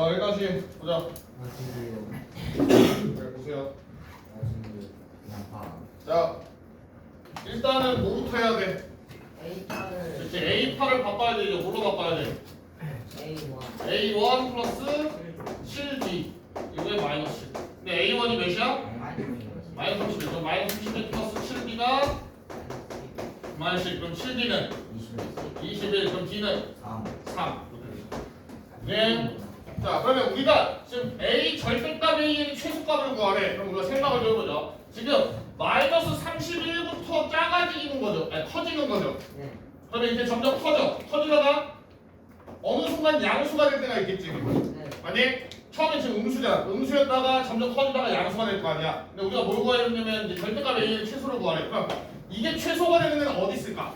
자, 여기까지 보자. 네, 보세요. 자, 일단은 뭐부터 해야 돼? 이제 A8을 바꿔야 돼. 이제 뭘로 바꿔야 돼? A1 플러스 7B 이거에 마이너스 7. 근데 A1이 몇이야? 마이너스 31. 그럼 마이너스 31 플러스 7B가 마이너스 1. 그럼 7B는 21. 그럼 B는 3. 네. 자, 그러면 우리가 지금 A 절대값 A의 최소값을 구하래. 그럼 우리가 생각을 좀 해보죠. 지금 마이너스 31부터 작아지는 거죠. 아니, 커지는 거죠. 그러면 이제 점점 커져. 커지다가 어느 순간 양수가 될 때가 있겠지. 아니, 처음에 지금 음수잖아. 음수였다가 점점 커지다가 양수가 될 거 아니야. 근데 우리가 뭘 구해야 되냐면 이제 절대값 A의 최소를 구하래. 그럼 이게 최소가 되는 애는 어디 있을까?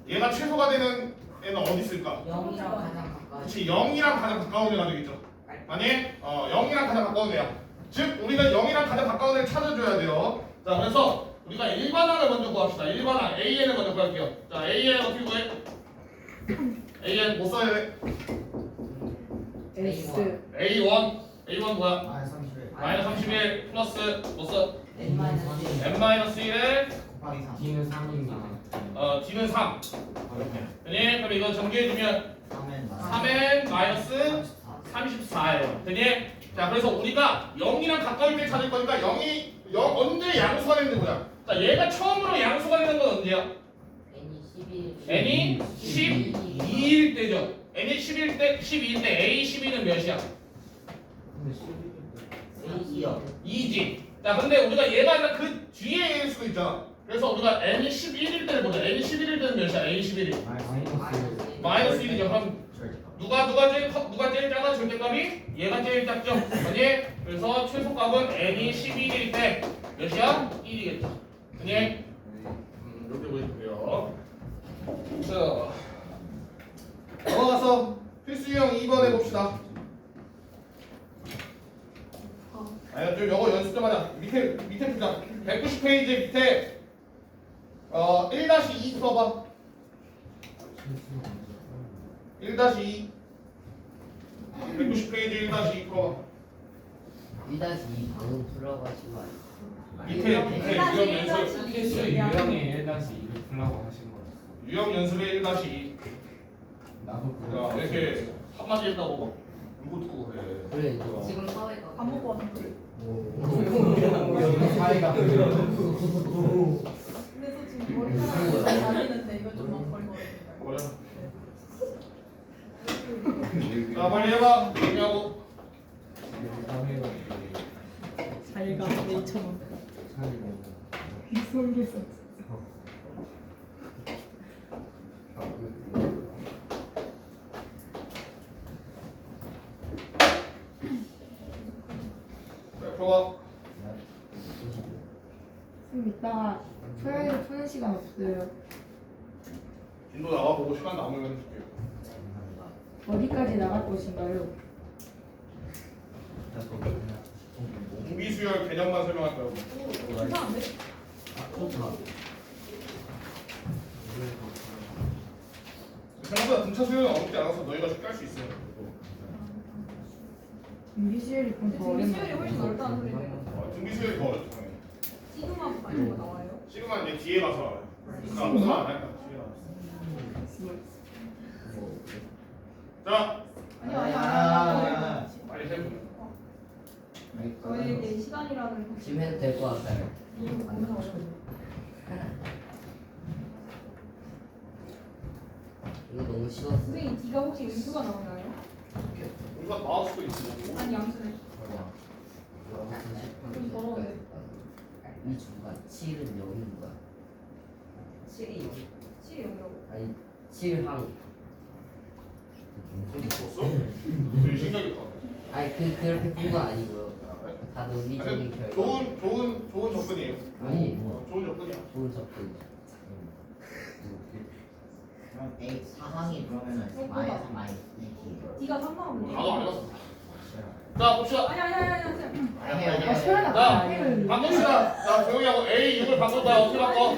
얘가 최소가 되는 애는 어디 있을까? 0이랑 가장 가까워. 그렇지, 0이랑 가장 가까운 애가 되겠죠. 아니, 0이랑 가장 가까운 애야. 즉, 우리가 0이랑 가장 가까운 애를 찾아줘야 돼요. 자, 그래서 우리가 일반항을 먼저 구합시다. 일반항 AN을 먼저 구할게요. 자, AN 어떻게 구해? AN 뭐 써야 돼? A1 뭐야? 마이너스 31 플러스 뭐 써? N-1에 D는 3입니다. D는 3. 되니? 그럼 이거 정리해주면 3N 마이너스 34예요. 되니? 자, 그래서 우리가 0이랑 가까울 때 찾을 거니까 0이 언제 양수가 되는지 보자. 자, 얘가 처음으로 양수가 되는 건 언제야? N이 12일 때죠. N이 12일 때 A 12는 몇이야? 근데 2지. 자, 근데 우리가 얘가 아니라 그 뒤에 일 수도 있잖아. 그래서 우리가 N이 11일 때를 보자. N이 11일 때는 몇이야? A 11일. 마이너스 1이죠. 그럼 누가 제일 작아? 절대값이? 얘가 제일 작죠. 아니? 그래서 최소값은 N이 11일 때 몇이야? 1이겠죠. 아니? 이렇게 보시면 돼요. 자, 넘어가서 필수 유형 2번 해봅시다. 아니, 좀 이거 연습 좀 하자. 밑에 보자. 190페이지 밑에 1-2 써봐. 1-2 190페이지 1-2 풀어봐. 1-2 방금 풀어가지고 밑에 유형 연습 필수 유형의 1-2를 풀라고 하신 거예요. 유형 연습의 1-2 나도 야, 이렇게 한마디 했다고 막 울고 듣고 그래. 그래 지금 사회가 안 먹고 왔는데. 사이가 그래서 지금 머리카락이 다니는데 이거 좀만 걸거든요. 버려. 자, 빨리 해봐. 뭐냐고. 사회가 자기가 2,000원. 속에서. 풀어봐. 좀 이따가 토요일에 푸는 시간 없어요. 진도 나와보고 시간 남으면 줄게요. 어디까지 나갈 것인가요? 무비수열 개념만 설명할 거예요. 괜찮은데? 생각보다 등차 수요는 어렵지 않아서 너희가 쉽게 할 수 있어요. 미시엘이 좀 더 지금 수율이 어렵네. 훨씬 넓다는 소리네요. 등비수열이 더 어렵죠. 당연히. 시그마 이런 거 나와요? 시그마 이제 뒤에 가서 알아요. 그러니까 아무나 안 할까? 뒤에 가서. 자, 아니야. 빨리 해보자. 저희에게 시간이라는 거. 지금 해도 될 것 같아요. 이거 너무 어려워요. 이거 너무 쉬웠어. 선생님 D가 혹시 음수가 나오나요? 우리가 나올 수도 있어. 아니 양수네. 좀 더러운데. 이 중간 7은 0인 거야. 7이 0. 7이 0이라고. 아니 7항. 없어? 되게 신기하겠다. 아니 그렇게 푼 거 아니고요. 다 논리적인 아니, 결과. 좋은 접근이에요. 아니 좋은 접근이야. 좋은 접근. 그럼 A 사항이 그러면은 마이너스 2t. D가 3 나오는데. 나도 안 해봤어. 자, 봅시다. 아니. 아, 시원하다. 자, 바꿉시다. 자, 조용히 하고 A 6을 바꿀 거야. 어떻게 바꿔?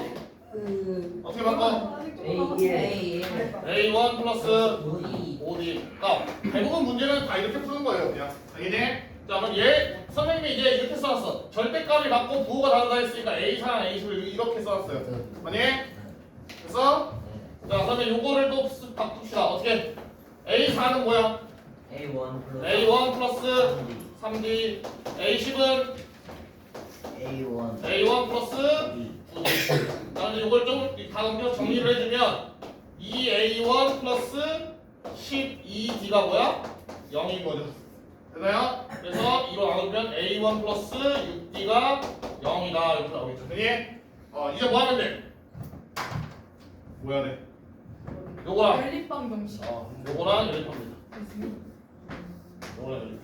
그 어떻게 바꿔? A1 A1 플러스 2 5D. 그러니까 대부분 문제는 다 이렇게 푸는 거예요, 그냥. 알겠니? 자, 그럼 얘 선생님이 이제 이렇게 써놨어. 절대값이 맞고 부호가 다르다 했으니까 A4, A10을 이렇게 써놨어요. 아니? 그래서 자, 그러면 요거를 또 바꿉시다. 어떻게? A4는 뭐야? A1 플러스 A1 플러스 3D. A10은 A1 A1 플러스 2D. 자, 이제 요걸 좀 다 넘겨서 정리를 해주면 2A1 플러스 12D가 뭐야? 0인 거죠. 되나요? 그래서 이로 나누면 A1 플러스 6D가 0이다. 이렇게 나오겠죠. 되니? 이제 뭐 하면 돼? 뭐 해야 돼? 요거랑 연립방 정식. 요거랑 연립합니다. 요거랑 연립.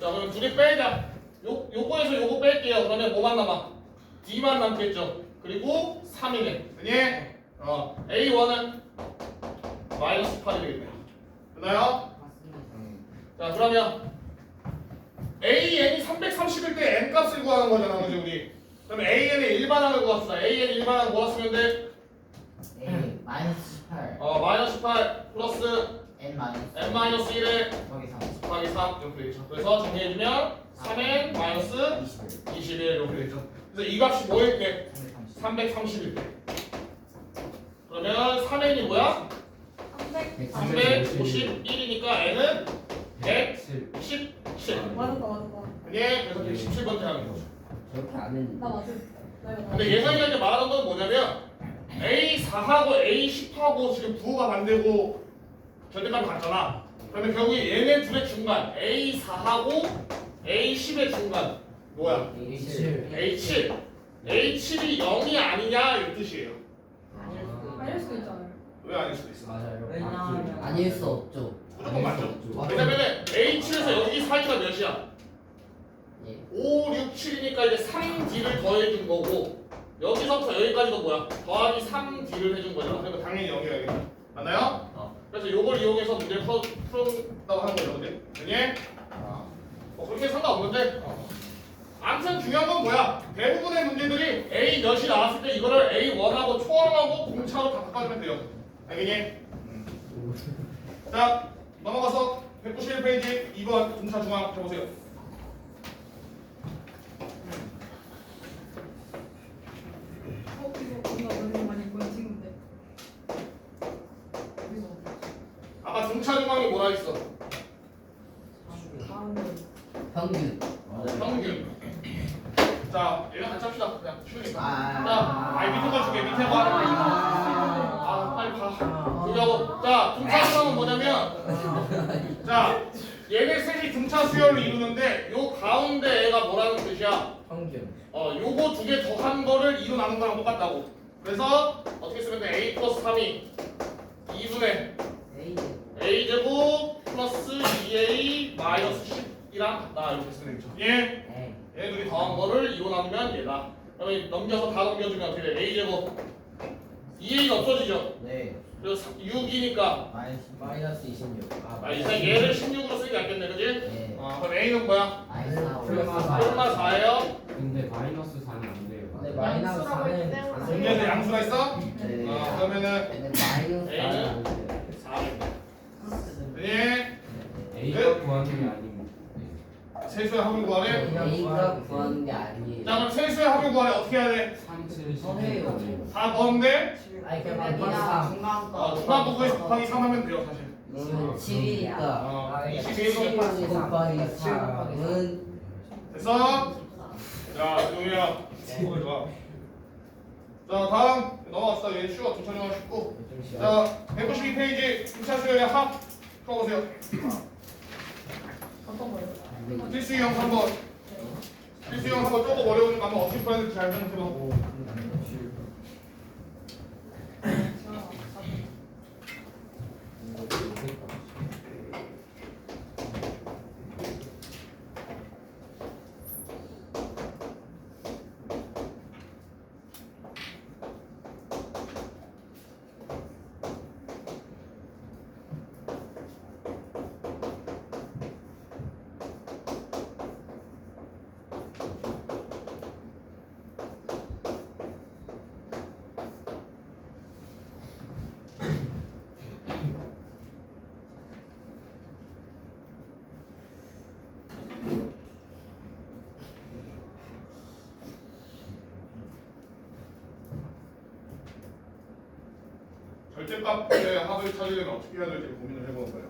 자, 그럼 두 개 빼자. 요거에서 요거 뺄게요. 그러면 뭐만 남아? D만 남겠죠. 그리고 3이네. 되니? A1은 마이너스 8이 되겠네요. 되나요? 자, 그러면 AN이 330일 때 N 값을 구하는 거잖아, 그지 우리? 그럼 AN의 일반항을 구합시다. AN 일반항 뭐라 쓰면 돼? A 마이너스 18 마이너스 8 플러스 N 마이너스 N 마이너스 1에 더하기 3 곱하기 3 이렇게 되죠. 그래서 정리해주면 3N 마이너스 21 21 이렇게 되죠. 그래서 이 값이 뭐일 때? 330 330일 때. 그러면 3N이 뭐야? 351이니까 N은 117. 맞았다. 예, 그래서 117번째 하는 거죠. 저렇게 안 했는데. 나 맞음. 나 이거 근데 예선이가 이제 말하는 건 뭐냐면 A4하고 A10하고 지금 부호가 반대고 절대값이 같잖아. 그러면 결국에 얘네 둘의 중간 A4하고 A10의 중간 뭐야? A7. A7이 0이 아니냐 이 뜻이에요. 알릴 수도 있잖아요. 왜 아닐 수도 있어? 맞아요. 왜냐하면 아닐 수 없죠. 무조건 맞죠. 맞죠. 왜냐면은 A7에서 여기 사이가 몇이야? 예. 5, 6, 7이니까 이제 3D를 더해준 거고 여기서부터 여기까지도 뭐야? 더하기 3D를 해준 거잖아. 그러니까 당연히 0이어야겠다. 맞나요? 그래서 요걸 이용해서 문제를 풀었다고 하는 거죠. 근데 그니? 그렇게 상관없는데 아무튼 중요한 건 뭐야? 대부분의 문제들이 A 몇이 나왔을 때 이거를 A1하고 초월하고 공차로 다 바꿔주면 돼요. 알겠니? 자, 넘어가서 191페이지 2번 공차 중앙 해보세요. 이거 겁나 너무 많이 보인 친구인데. 여기서. 아까 중차 중앙이 뭐라 했어? 다음은 평균. 평균. 자, 얘랑 같이 합시다. 그냥 쉬우니까. 아. 자, 밑에 거 줄게. 밑에 거. 빨리 가. 그리고 자, 중차 중앙은 뭐냐면 자, 얘네 셋이 중차 수열을 이루는데 요 가운데 애가 뭐라는 뜻이야? 평균. 요거 두 개 더한 거를 2로 나눈 거랑 똑같다고. 그래서 어떻게 쓰면 돼? A 플러스 3이 2분의 A 제곱 플러스 2A 마이너스 10이랑 같다. 이렇게 쓰면 되죠. 예? 얘 둘이 더한 거를 2로 나누면 얘다. 그러면 넘겨서 다 넘겨주면 어떻게 돼? A 제곱 2A가 없어지죠? 네 그래서 6이니까 마이너스 26. 이상 얘를 16으로 쓰는 게 낫겠네, 그지? 네 그럼 A는 뭐야? 설마 4예요? 근데 마이너스 4는 안 돼요. 근데 마이너스 4는 중간에 양수가 있어? 네. 그러면은 근데 마이너스 A는 4는 4. 네. A가 구하는 게 아닙니다. 세수의 합을 구하래? A가 구하는 게 아니에요. 자, 그럼 세수의 합을 구하래 어떻게 해야 돼? 3, 7, 10. 선해요. 다 넣었는데 아니 그냥 그냥 중간 부분에서 곱하기 3 하면 돼요, 사실. 그러면 7이니까 21 곱하기 3은 됐어? 자, 조용히야. 좋아. 자, 다음 넘어갑시다. 얘 쉬워. 중차중앙 쉽고. 자, 192페이지 중차 수열의 합 풀어보세요. 어떤 거예요? 필수형 3번. 필수형 3번 조금 어려우니까 한번 어떻게 풀어야 될지 잘 생각해봐. 절대값의 합을 찾으려면 어떻게 해야 될지 고민을 해보는 거예요.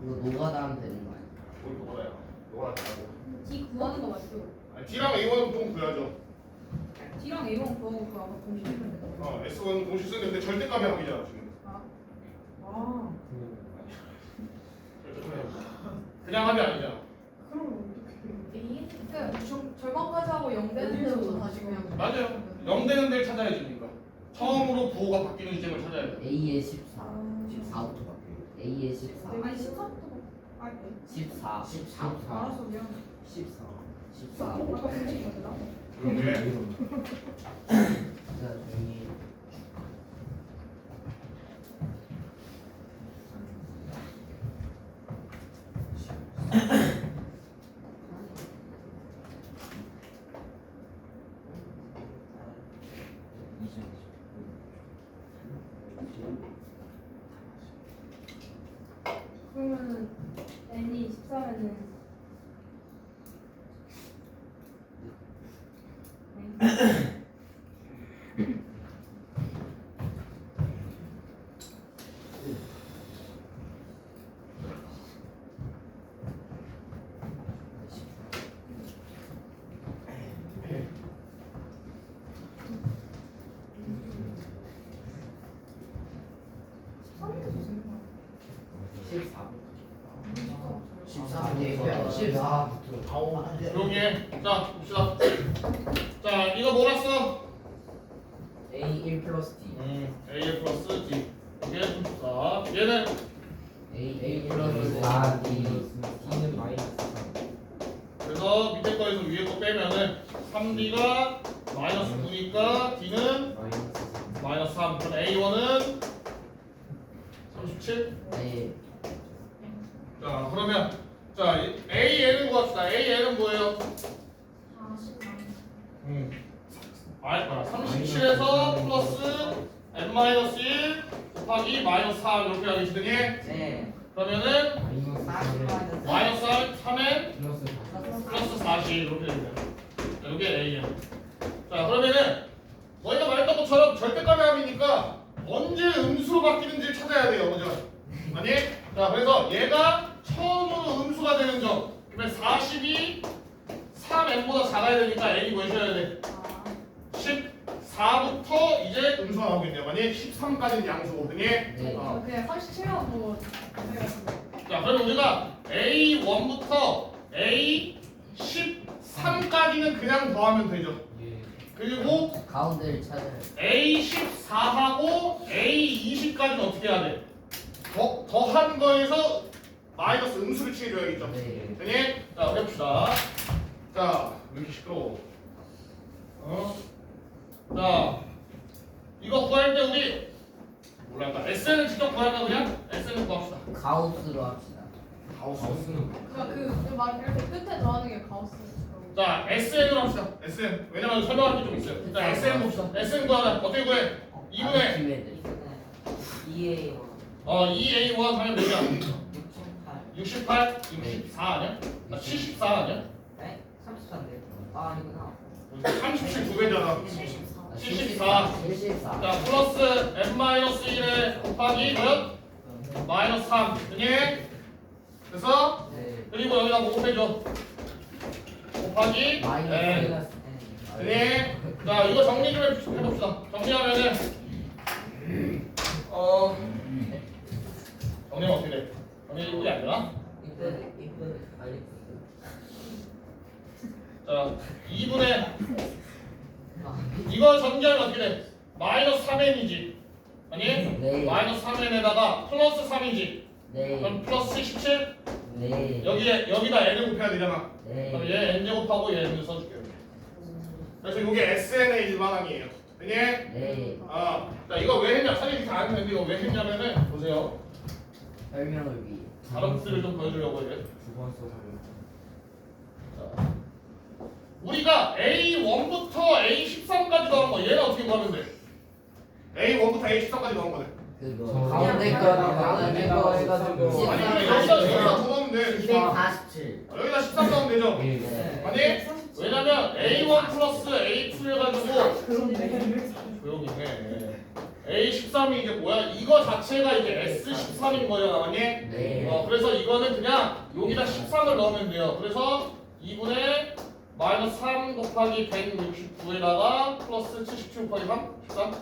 이거 노가다 하면 되는 거 아니야? 뭘 뭐라요? 뭐라 하고. D 구하는 거 맞죠? D랑 A1은 좀 구해야죠. D랑 A1 구하고 그 아까 동시에 쓰면 되는 거. S1 동시 쓰는데 절대값의 합이잖아 지금. 아, 절대값의 합. 그냥 합이 아니잖아. 그럼 어떻게? 절반까지 하고 0 되는 데부터 다시 그냥. 맞아요. 0 되는 데를 찾아야 되니까. 처음으로 부호가 바뀌는 시점을 찾아야 돼. A에 14 14부터 바뀌어요. A에 14 아니 14부터. 아, 14 알았어 미안. 14 아까 공식 맞나? 그런데 자 저기 그러면은 n이 14면은 조용히 해. 자 봅시다. 자 이거 몰았어. A1 플러스 D A 플러스 D. 이게 14. 얘는 A 플러스 4 D D는 마이너스 3. 그래서 밑에 거에서 위에 거 빼면은 3D가 마이너스 9니까 D는 마이너스 3. 마이너스 3. 그럼 A1은 37. 네 자 그러면 자 AN은 구합시다. AN은 뭐예요? 37에서 플러스 n-1 곱하기 마이너스 3 이렇게 하기 시등해. 네. 그러면은 마이너스 3에 마이너스 3에 플러스 4. 플러스 40 이렇게 됩니다. 자, 이게 AN. 자 그러면은 너희가 말했던 것처럼 절대값의 합이니까 언제 음수로 바뀌는지를 찾아야 돼요. 그죠? 아니? 자 그래서 얘가 처음으로 음수가 되는 점. 그러면 40이 3n보다 작아야 되니까 n이 뭐셔야 돼? 14부터 이제 음수가 나오겠네요. 만약 13까지는 양수거든요. 네. 그냥 37만 보고. 자, 그럼 우리가 A1부터 A13까지는 그냥 더하면 되죠. 예. 그리고 가운데를 찾아야 A14하고 A20까지는 어떻게 해야 돼? 더한 거에서 마이너스 음수를 취해줘야겠죠. 네 되니? 자, 해봅시다. 자, 왜 이렇게 시끄러워? 자, 이거 구할 때 우리 뭐랄까? SN을 직접 구할까 그냥? SN을 구합시다. 가우스로 합시다. 가우스는 그러니까 말 이렇게 끝에 더하는 게 가우스. 자, SN으로 합시다. SN. 왜냐면 설명할 게 좀 있어요. 자, SN 봅시다. SN 구하자. 어떻게 구해? 2분의 아르키메des 2A1 하면 몇이야? 68. 68? 64 아니야? 나 74 아니야? 네? 34인데. 아, 아니구나. 37 두 배잖아. 74. 74 자, 플러스 n-1에 곱하기 몇? 마이너스 3. 그니? 그래서 네 그리고 여기다 뭐 곱해줘? 곱하기 n. 마이너스 그니? 자, 이거 정리 좀 해봅시다. 정리하면은 정리하면 어떻게 돼? 정리 안 되나? 이쁜 알리. 자, 2분의 이거 전개하면 어떻게 돼? 마이너스 3n이지. 아니? 네. 마이너스 3n에다가 플러스 3이지. 네 그럼 플러스 17? 네 여기다 n을 곱해야 되잖아. 네 그럼 얘 n제곱하고 얘 n을 써줄게요. 그래서 이게 SN의 일반항이에요. 아니? 네 자 이거 왜 했냐? 사실 다 아는 건데 이거 왜 했냐면은 보세요. 설명을 위해 다른 것들을 좀 보여주려고 이제. 9번 써서 자, 우리가 A1부터 A13까지 더한 거 얘는 어떻게 구하면 돼? A1부터 A13까지 더한 거네. 그거 가운데 거 해가지고 아니 근데 여기다 더하면 돼. 247 여기다 13 더하면 되죠. 예. 네 아니? 왜냐면 A1 플러스 A2 해가지고 그런데 조용히 해. A13이 이제 뭐야? 이거 자체가 이제 S13인 거예요, 나왔니? 네. 그래서 이거는 그냥 여기다 13을 넣으면 돼요. 그래서 2분의 마이너스 3 곱하기 169에다가 플러스 77 곱하기 3? 13?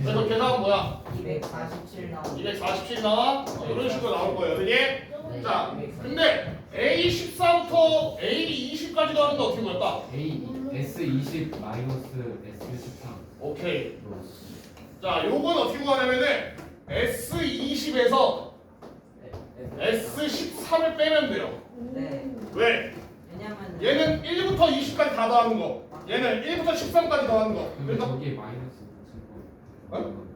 그래서 계산은 뭐야? 247 나오고 247 나와? 이런 식으로 나올 거예요. 그지? 네. 자, 근데 A14부터 A20까지 나오는데 어떻게 볼까? S20 마이너스 S13 오케이. 자, 요건 어떻게 구하냐면은 S20에서 S13을 빼면 돼요. 네. 왜? 왜냐면 얘는 1부터 20까지 다 더하는 거. 얘는 1부터 13까지 더하는 거. 근데 그러니까 저기에 마이너스 붙인 거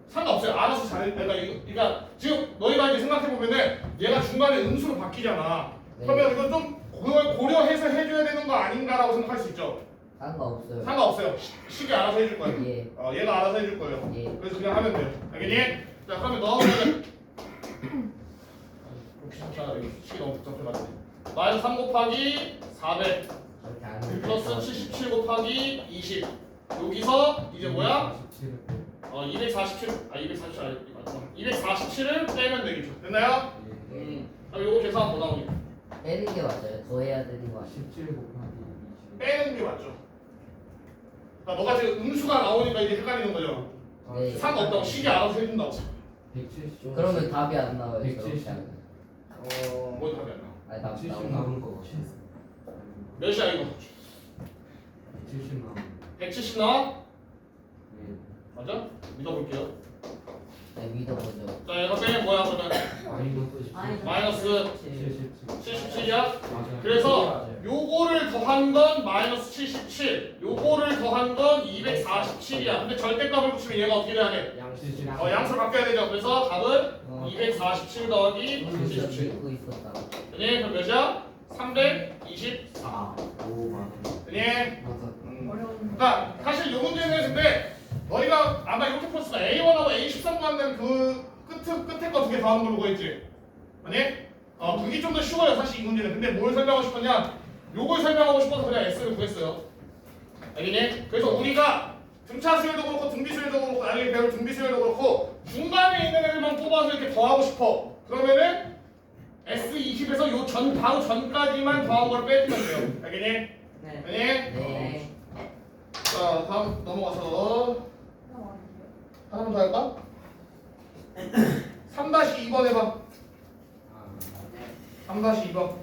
상관없어요. 알아서 잘. 그러니까 지금 너희가 이제 생각해 보면은 얘가 중간에 음수로 바뀌잖아. 네. 그러면 이거 좀 그걸 고려해서 해줘야 되는 거 아닌가라고 생각할 수 있죠. 상관없어요. 상관없어요. 식이 알아서 해줄 거예요. 예. 얘가 알아서 해줄 거예요. 예. 그래서 그냥 하면 돼요. 알겠니? 자, 그러면 넣으면 자, 이거 식이 너무 복잡해가지고 마이너스 3 곱하기 400 그렇게 안 해도 플러스 될것 77 곱하기 20 여기서 이제 뭐야? 47을 247 247을 빼면 되겠죠. 됐나요? 그럼 요거 계산 뭐 나오니? 빼는 게 맞아요. 더해야 되는 거 아니에요? 17 곱하기 20 빼는 게 맞죠. 그러니까 너가 지금 음수가 나오니까 이제 헷갈리는 거죠. 네. 상관없다고 식이 알아서 해준다고. 170 그러면 답이 안 나와요. 170. 저렇게 하면. 뭐 답이 안 나와. 아니 답 70 나오는 나오는 거 몇이야 이거? 170 나오는 170 나와? 네. 맞아? 믿어볼게요. 네, 믿어보죠. 자, 얘가 빼면 뭐야 그러면? 마이너스 77 77이야? 맞아요. 그래서 요거를 더한 건 마이너스 77 요거를 더한 건 247이야. 근데 절대값을 붙이면 얘가 어떻게 돼야 돼? 양수를 바뀌어야 되죠. 그래서 답은 247 더하기 77 믿고 있었다. 그니 그럼 몇이야? 324 5만 그니 맞아. 어려운 그러니까 사실 요 문제는 근데 너희가 아마 이렇게 풀었을 때 A1하고 A13 구하는 그 끝에 거 두 개 더하는 걸로 구했지? 아니? 그게 좀 더 쉬워요 사실 이 문제는. 근데 뭘 설명하고 싶었냐? 요걸 설명하고 싶어서 그냥 S를 구했어요. 알겠니? 그래서 우리가 등차 수열도 그렇고 등비 수열도 그렇고 나중에 배울 등비 수열도 그렇고 중간에 있는 애들만 뽑아서 이렇게 더하고 싶어. 그러면은 S20에서 요 바로 전까지만 더한 걸 빼주면 돼요. 알겠니? 네. 알겠니? 네. 자, 다음 넘어가서 하나만 더 할까? 3-2번 해봐. 3-2번.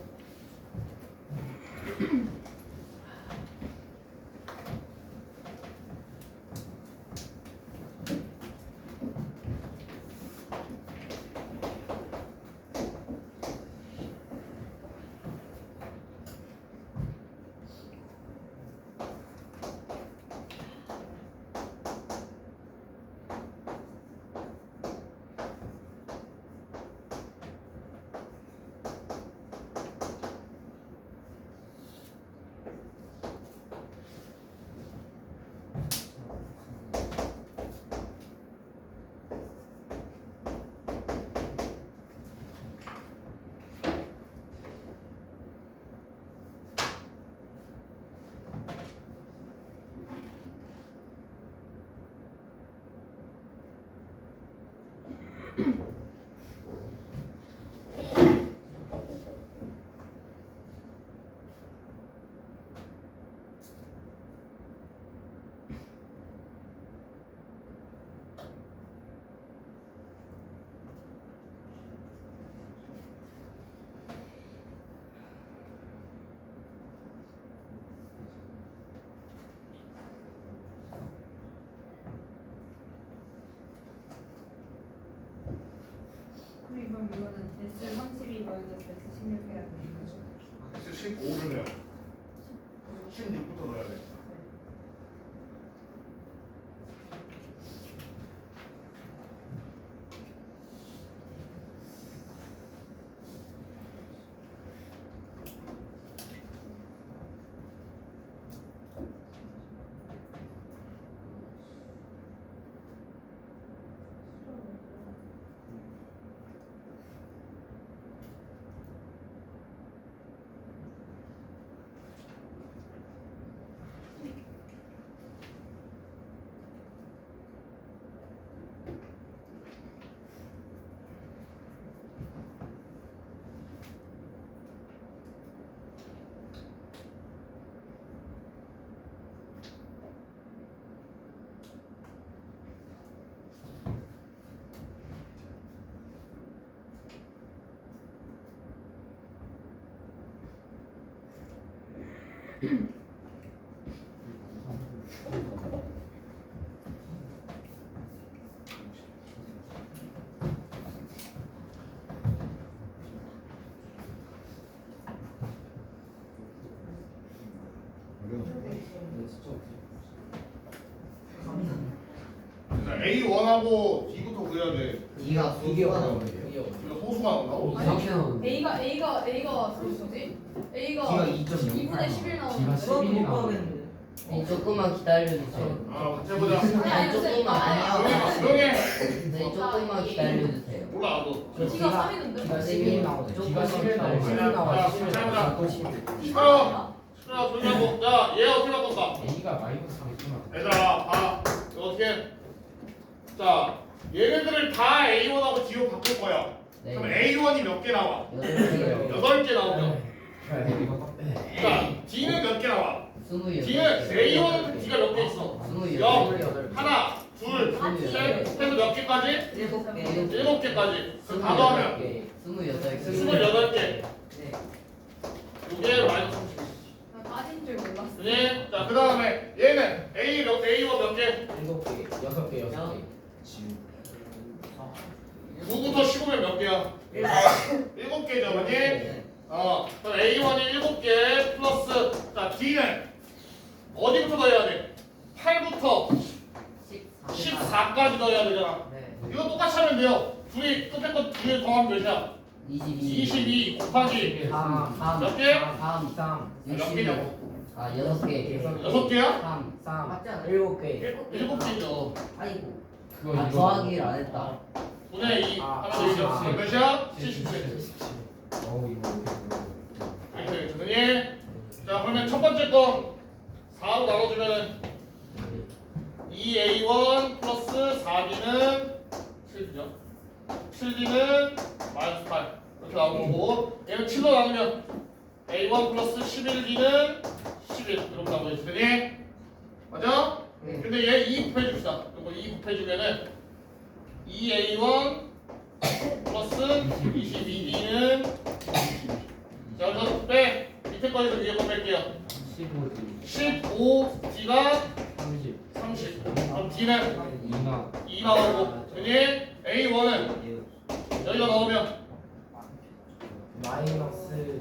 그럼 이거는 S 32 마이너스 S 16 해야 되는 거죠? 15를 해야 돼. 16부터 넣어야 돼. A1하고 D부터 구해야 돼. D가 소수가 나오네요. 이거 소수가 나온다고? 이렇게 나오는데 A가 뭐지? A가 D가 2.0 2분의 11 D가 나오는데 11이 나오는데 조금만 기다려주세요. 아, 같이 해보자. 아니 조금만. 조용히. 네, 조금만 기다려주세요. 몰라, 나도. D가 3이던데? D가 11이 나오네. D가 11 나오네. 11 나와. 11 나와. 시끄러워. 조용히 하고. 야, 얘 어떻게 바꿨다? A가 마이너스 3이구나. 얘들아, 봐. 이거 어떻게? 자, 얘네들을 다 A1하고 D로 바꿀 거야. 네. 그럼 A1이 몇 개 나와? 8개요. 8개 나오죠. 이거 자, D는 몇 개 나와? 28개. D는 A1은 D가 몇 개 있어? 28개. 하나, 둘, 셋, 해서 몇 개까지? 7개. 7개까지. 그럼 다 더하면 28개. 28개. 이게 마이너스 30. 나 빠진 줄 몰랐어. 그지? 자, 그 다음에 얘는 A1 몇 개? 7개, 6개, 6개. 9부터 15면 몇 개야? 7개죠, 맞니? 그럼 A1이 7개 플러스, 자, D는 어디부터 더해야 돼? 8부터 14까지 더해야 되잖아. 이거 똑같이 하면 돼요. 둘이 끝에 거 뒤에 더하면 몇이야? 22 곱하기 3. 몇 개? 3. 몇 개냐고? 6개. 6개야? 3. 맞지 않아요? 7개. 7개죠. 아이고. 그거 더하기를 안 했다. 9분의 2 하면 되죠. 몇이야? 77. 어우 이거 이렇게 되겠니? 자, 그러면 첫 번째 거 4로 나눠주면 2A1 플러스 4B는 7B죠. 7B는 마이너스 8 이렇게 나오는 거고, 얘는 7로 나누면 A1 플러스 11B는 11 이렇게 나오고 있으니 맞아? 근데 얘 2 곱해줍시다. 이거 2 곱해주면은 2A1 플러스 22B는 자, 그래서 빼 밑에 거에서 위에 거 뺄게요. 15D 15D가 30 30. 그럼 D는 2나 2 나오고, 그니 A1은 여기다 넣으면 마이너스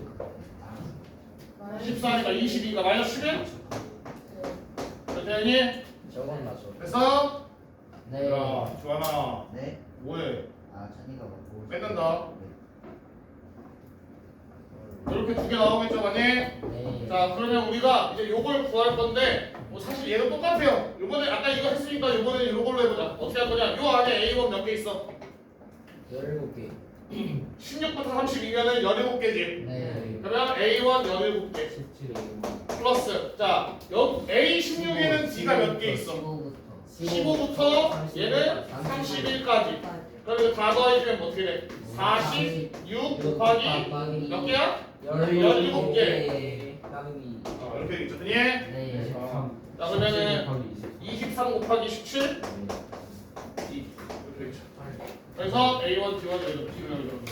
14니까 22니까 마이너스 11? 그렇게 되니? 저건 맞죠? 그래서 네. 야, 주하나 네. 뭐해? 아, 찬이가 뭐. 뺏는다. 이렇게 두 개 나오겠죠, 맞니? 네. 자, 그러면 우리가 이제 요걸 구할 건데 뭐 사실 얘도 똑같아요. 요번에 아까 이거 했으니까 요번에는 요걸로 해보자. 어떻게 할 거냐? 요 안에 A1 몇 개 있어? 17개 16부터 32면은 17개지. 네. 그러면 A1 17개 17A 플러스, 자, A16에는 D가 몇 개 있어? 15부터 얘는 31까지. 그럼 이거 다 더해주면 어떻게 돼? 46 곱하기 몇 개야? 17개. 나누기 이렇게 되겠죠. 니 네. 자, 그러면은 23 곱하기 17? 이렇게 되겠죠. 그래서 A1, D1, A2, D는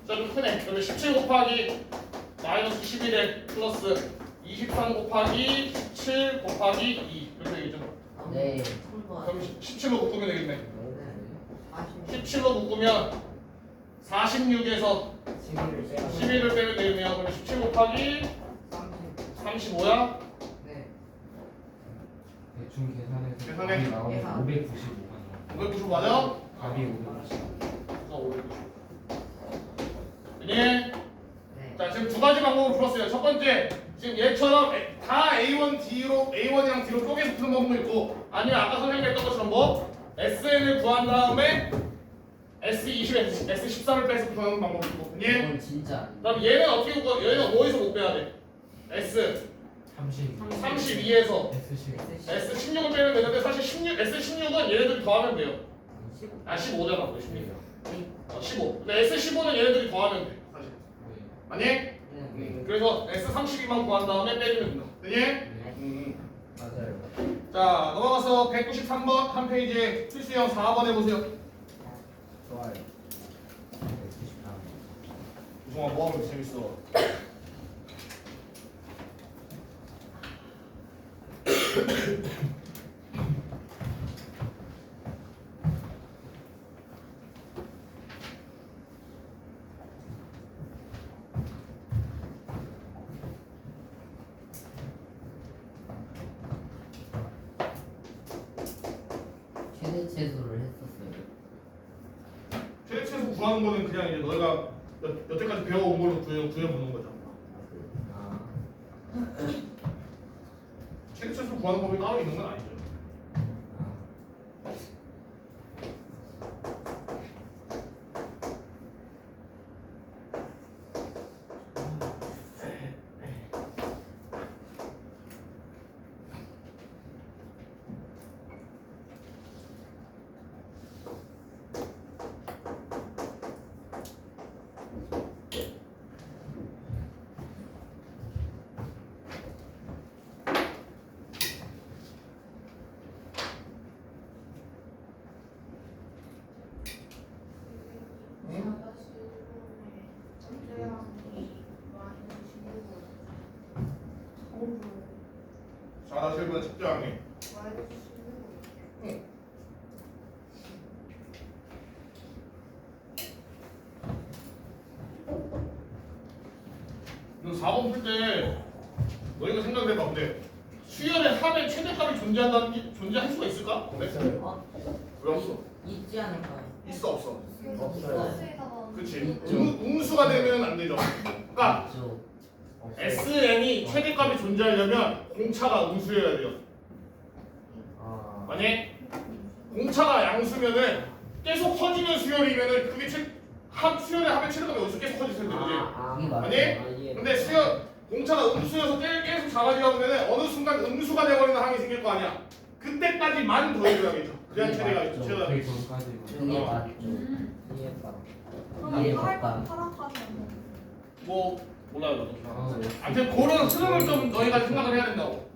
자, 좀 크네. 그러면 17 곱하기 마이너스 11에 플러스 23 곱하기 17 곱하기 2 이렇게 되겠죠. 네. 그럼 17로 묶으면 되겠네. 17로 묶으면 46에서 11을 빼면 되겠네요. 그럼 17 곱하기 35야? 대충 계산해서 계산해. 답이 나오면 595만 590 맞아? 답이 595. 그래서 590. 그니? 자, 지금 두 가지 방법을 풀었어요. 첫 번째, 지금 얘처럼 다 A1, D로, A1이랑 D로 쪼개서 푸는 방법도 있고, 아니면 아까 선생님이 했던 것처럼 뭐? SN을 구한 다음에 S20, S13을 빼서 구하는 방법도 있고, 그니? 이건 진짜. 그럼 얘는 어떻게 구하, 얘는 어디서 못 빼야 돼? S 32에서 S16을 빼면 되는데 사실 16, S16은 얘네들이 더하면 돼요. 아 15잖아, 16. 15. 근데 S15는 얘네들이 더하면 돼, 사실. 맞니? 그래서 S32만 구한 다음에 빼주면 된다. 되니? 맞아요. 자, 넘어가서 193번 한 페이지에 필수형 4번 해보세요. 좋아요. 우성아, 뭐 하면 재밌어? 최대 최소를 했었어요. 최대 최소 구하는 거는 그냥 이제 너희가 여태까지 배워온 걸로 구해보는 거죠. 아, 최대 최소 구하는 법이 따로 있는 건 아니죠. 자, 실분 측정이. 너 4번 풀 때 너희가 생각해봐. 근데 수열의 합의 최대값이 존재할 수가 있을까? 근데 어? 왜 없어? 있지 않을까요? 있어 없어? 버스에다가 그렇지. 음수가 되면 안 되죠. 그러니까 있죠. SN이 최대값이 존재하려면 공차가 음수여야 돼요. 아, 만약 공차가 양수면은 계속 커지는 수열이면은 그게 수열의 합의 최대값이 어디서 계속 커질 텐데, 그지? 그게 맞죠. 아니? 예. 근데 공차가 음수여서 계속 작아지다 보면은 어느 순간 음수가 돼버리는 항이 생길 거 아니야. 그때까지만 더해줘야겠죠. 그래야 그게 최대가 맞죠. 최대가 그 되겠지. 전까지만. 그게 어. 맞죠. 이해했다. 그러면 이해했다. 파란까지 안 돼. 뭐 몰라요, 나도. 아, 네. 아무튼 그런 흐름을 좀 너희가 생각을 해야 된다고.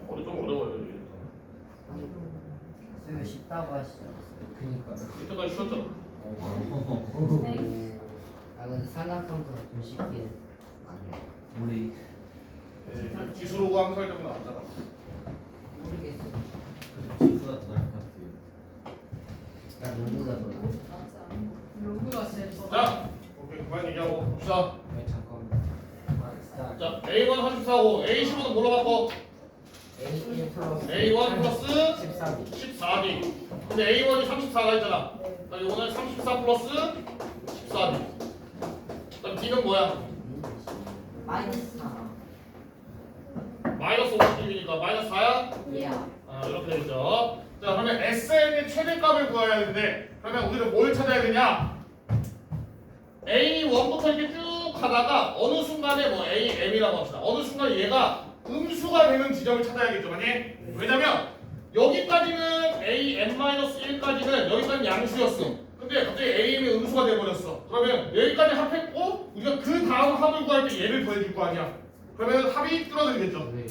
좀 어려워요. 이게. 선생님 쉽다고 하시죠. 그니까요. 이때까지 쉬웠잖아. 아 근데 산악함보다 좀 쉽게 안 해. 우리 지수로고 함수할 때보다 낫잖아. 모르겠어. 지수가 더 나을 것 같아요. 나 농구가 더 나. 로그가 제일 더. 자, 오케이 그만 얘기하고 봅시다. 네, 잠깐만. 자, A1 34고 A15도 뭘로 바꿔? A1 플러스 A1 플러스 14B. 14D. 근데 A1이 34가 있잖아. 그러니까 이거는 34 플러스 14D. 그럼 D는 뭐야? 마이너스 4. 마이너스 50D니까 마이너스 4야? 예. 아, 이렇게 되죠. 자, 그러면 SN의 최대값을 구해야 되는데 그러면 우리는 뭘 찾아야 되냐? A1부터 이렇게 쭉 가다가 어느 순간에 뭐 AM이라고 합시다. 어느 순간 얘가 음수가 되는 지점을 찾아야겠죠. 만약 왜냐면 여기까지는 AM-1까지는 여기까지 양수였어. 근데 갑자기 AM이 음수가 돼버렸어. 그러면 여기까지 합했고 우리가 그 다음 합을 구할 때 얘를 더해줄 거 아니야. 그러면 합이 줄어들겠죠. 네.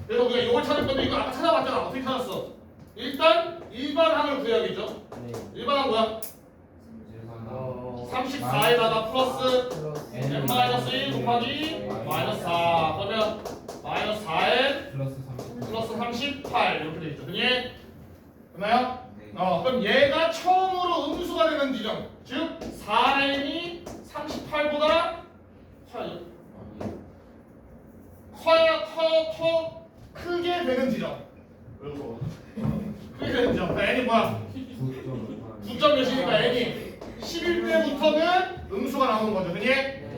그래서 우리가 이걸 찾을 건데 이거 아까 찾아봤잖아. 어떻게 찾았어? 일단 일반항을 구해야겠죠. 네. 일반항 뭐야? 34에다가 플러스 n-1 곱하기 마이너스 4 그러면 마이너스 4n 플러스 30. 플러스 38 이렇게 되겠죠. 그니? 됐나요? 네. 그럼 얘가 처음으로 음수가 되는 지점 즉 4n이 38보다 커 크게 되는 지점 왜 웃어? 크게 되는 지점 n이 뭐야? 9점 몇이니까 n이 11대부터는 음수가 나오는 거죠. 그니?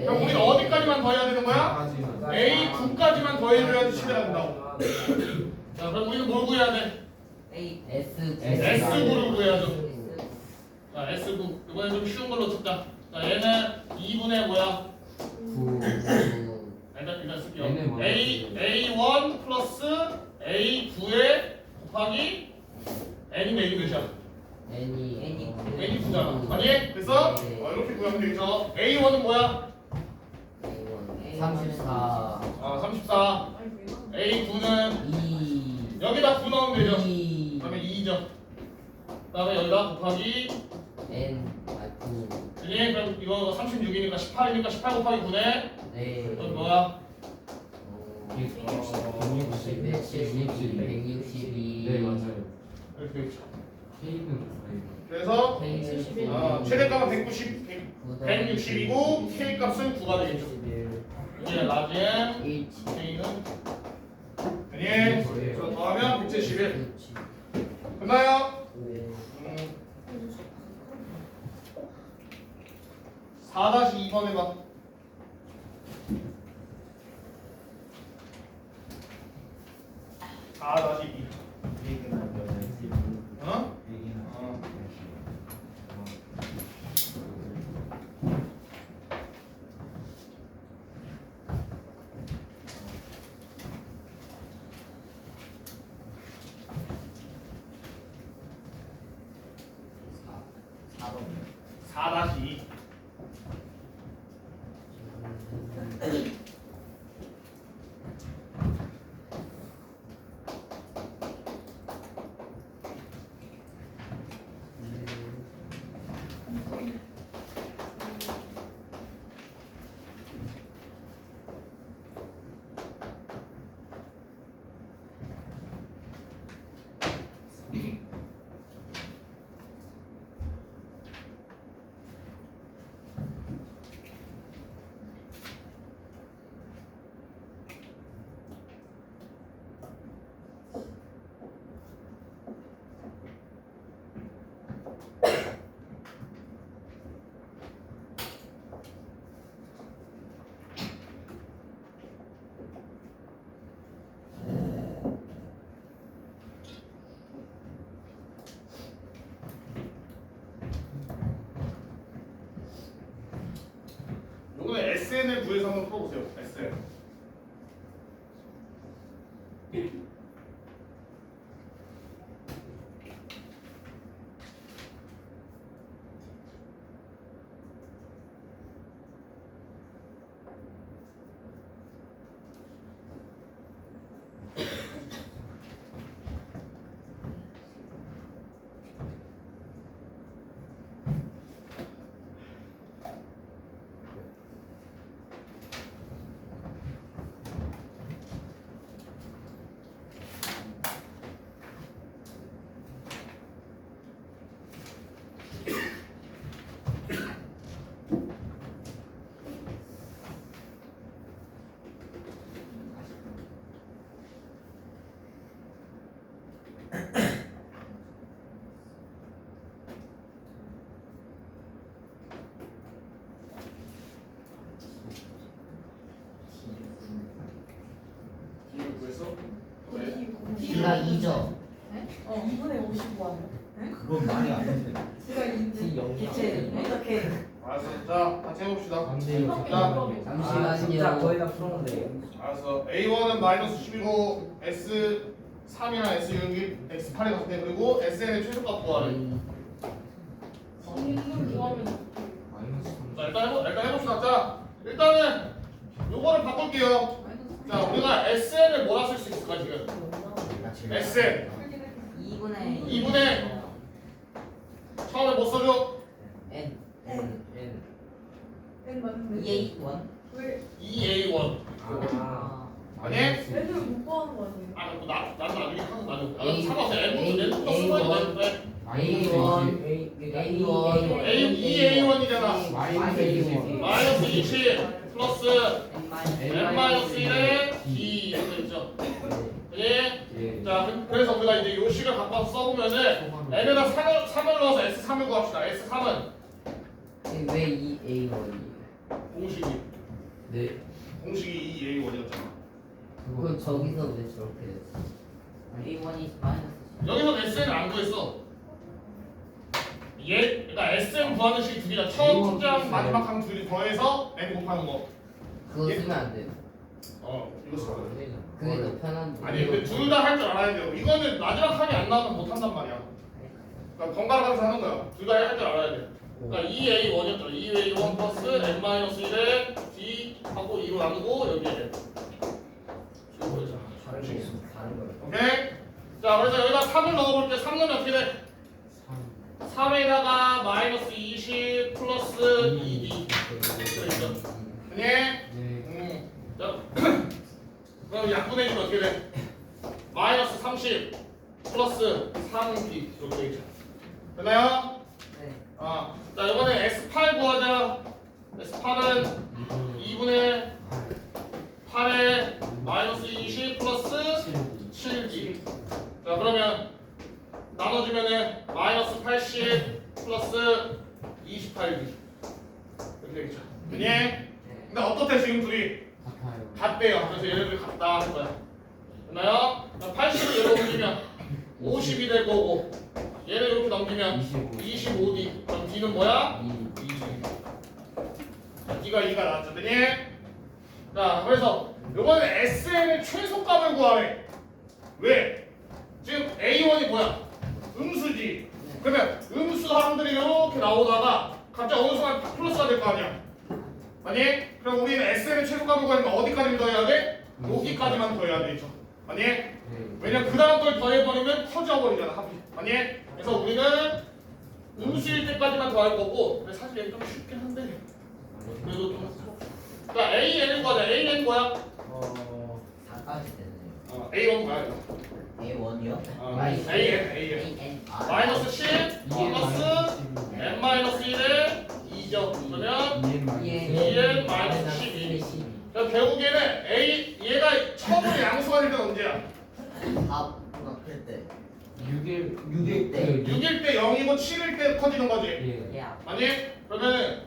그럼 우리는 어디까지만 더해야 되는 거야? A9까지만 더해줘야지 시대가 된다고. 자, 그럼 우리는 뭘 구해야 돼? A. S9를 구해야죠. 자, S9. 이번엔 좀 쉬운 걸로 듣자. 자, 얘는 2분의 뭐야? 일단 쓸게요. 얘는 뭐야? A1 플러스 A9에 곱하기 N이면 N이 몇이야? N이 N이 9잖아. 아니? 그래서 이렇게 구하면 되겠죠. A1은 뭐야? 34 34. 아니 왜 나? A9는 2 여기다 9 넣으면 되죠. 2 그러면 2죠. 그다음에 여기다 곱하기 N 9. 그니 그럼 이거 36이니까 18이니까 18 곱하기 9네. 네. 그럼 뭐야? 162. 네 맞아요. 이렇게 있죠. K는 그래서 K는 최대값은 162고 K 값은 9가 되겠죠. 이제 라지엔 K는 그니 더하면 171 끝나요? 4-2번 해봐. 4-2 어? 번 4-2 요거는 SN을 구해서 한번 풀어보세요. SN. 구했어? 왜? D가 2죠. 2분의 55 그건 말이 안 돼. D가 2인데 어떻게? 알았어. 자, 같이 해봅시다. 안 돼요. 잠시만요. 거의 다 풀었는데. 알았어. A1은 마이너스 10이고 S3이나 S6이 X8에 같은 데 그리고 SN의 최소값 구하래. 성인은 구하면 자, 일단 해봅시다. 자, 일단은 요거를 바꿀게요. 자, 우리가 SN을 뭐라 쓸 수 있을까 지금? SN 2분의 처음에 뭐 써줘? N. N 맞는데 2A1. 왜 2A1 아니? N을 못 구하는 거 아니에요? 아, 난 나중에 하는 나중에 A, 상관없어. A, N부터 써봐야 돼. A1. A2A1이잖아. 마이너스 27 플러스 N-1의 D 이렇게 있죠. 예? 자, 그래서 우리가 이제 요 식을 갖고 와서 써보면은 N에다 3을 넣어서 S3을 구합시다. S3은 왜 2A1이에요? 공식이 네. 공식이 2A1이었잖아. 그건 저기서 왜 저렇게 됐어? A1이 마이너스. 여기서 SN을 안 구했어. 그러니까 SN 구하는 식이 두 개다. 처음 문장 마지막 항 둘이 더해서 N 곱하는 거. 그거 쓰면 안 돼요. 이거 써. 그게 더 편한데. 아니 근데 둘 다 할 줄 알아야 돼요. 이거는 마지막 항이 안 나오면 못 한단 말이야. 그러니까 번갈아 가면서 하는 거야. 둘 다 할 줄 알아야 돼. 그러니까 2A1이었잖아. 2A1 플러스 N-1의 D 하고 2로 나누고 여기에 오케이? 자 그래서 여기다 3을 넣어볼게. 3은 어떻게 돼? 3에다가 마이너스 20 플러스 2d 그랬죠? 네? 네. 자, 그럼 약분해주면 어떻게 돼? 마이너스 30 플러스 3d 이렇게 되죠. 됐나요? 네. 자 이번에 S8 구하자. S8은 2분의 8에 마이너스 20 플러스 7d. 자 그러면 나눠주면은 마이너스 80 플러스 28d 이렇게 되겠죠. 됐니? 근데 어떻대 지금 둘이? 같아요. 같대요. 그래서 얘네들이 같다 할 거야. 됐나요? 80을 얘로 옮기면 50이 될 거고 얘를 이렇게 넘기면 25d. 그럼 d는 뭐야? 2. 자, d가 2가 나왔죠. 됐니? 자 그래서 요거는 SN의 최소값을 구하래. 왜? 지금 A1이 뭐야? 음수지. 그러면 음수 항들이 이렇게 나오다가 갑자기 어느 순간 플러스가 될 거 아니야? 아니? 그럼 우리는 SN의 최소값을 구하려면 어디까지 더해야 돼? 여기까지만 더해야 되죠. 아니? 왜냐면 그 다음 걸 더해버리면 커져버리잖아 합이. 아니? 그래서 우리는 음수일 때까지만 더할 거고 근데 사실 얘는 좀 쉽긴 한데 그래도 좀 자 AN을 구하자. AN 뭐야? 4까지 되네요. A1 뭐야? A1이요? AN 마이너스 10 플러스 n-1의 2죠. 그러면 2n 마이너스 12. 그럼 결국에는 얘가 처음으로 양수가 될 때는 언제야? 4가 클 때. 6일 때. 6일 때 0이고 7일 때 커지는 거지. 예. 아니? 그러면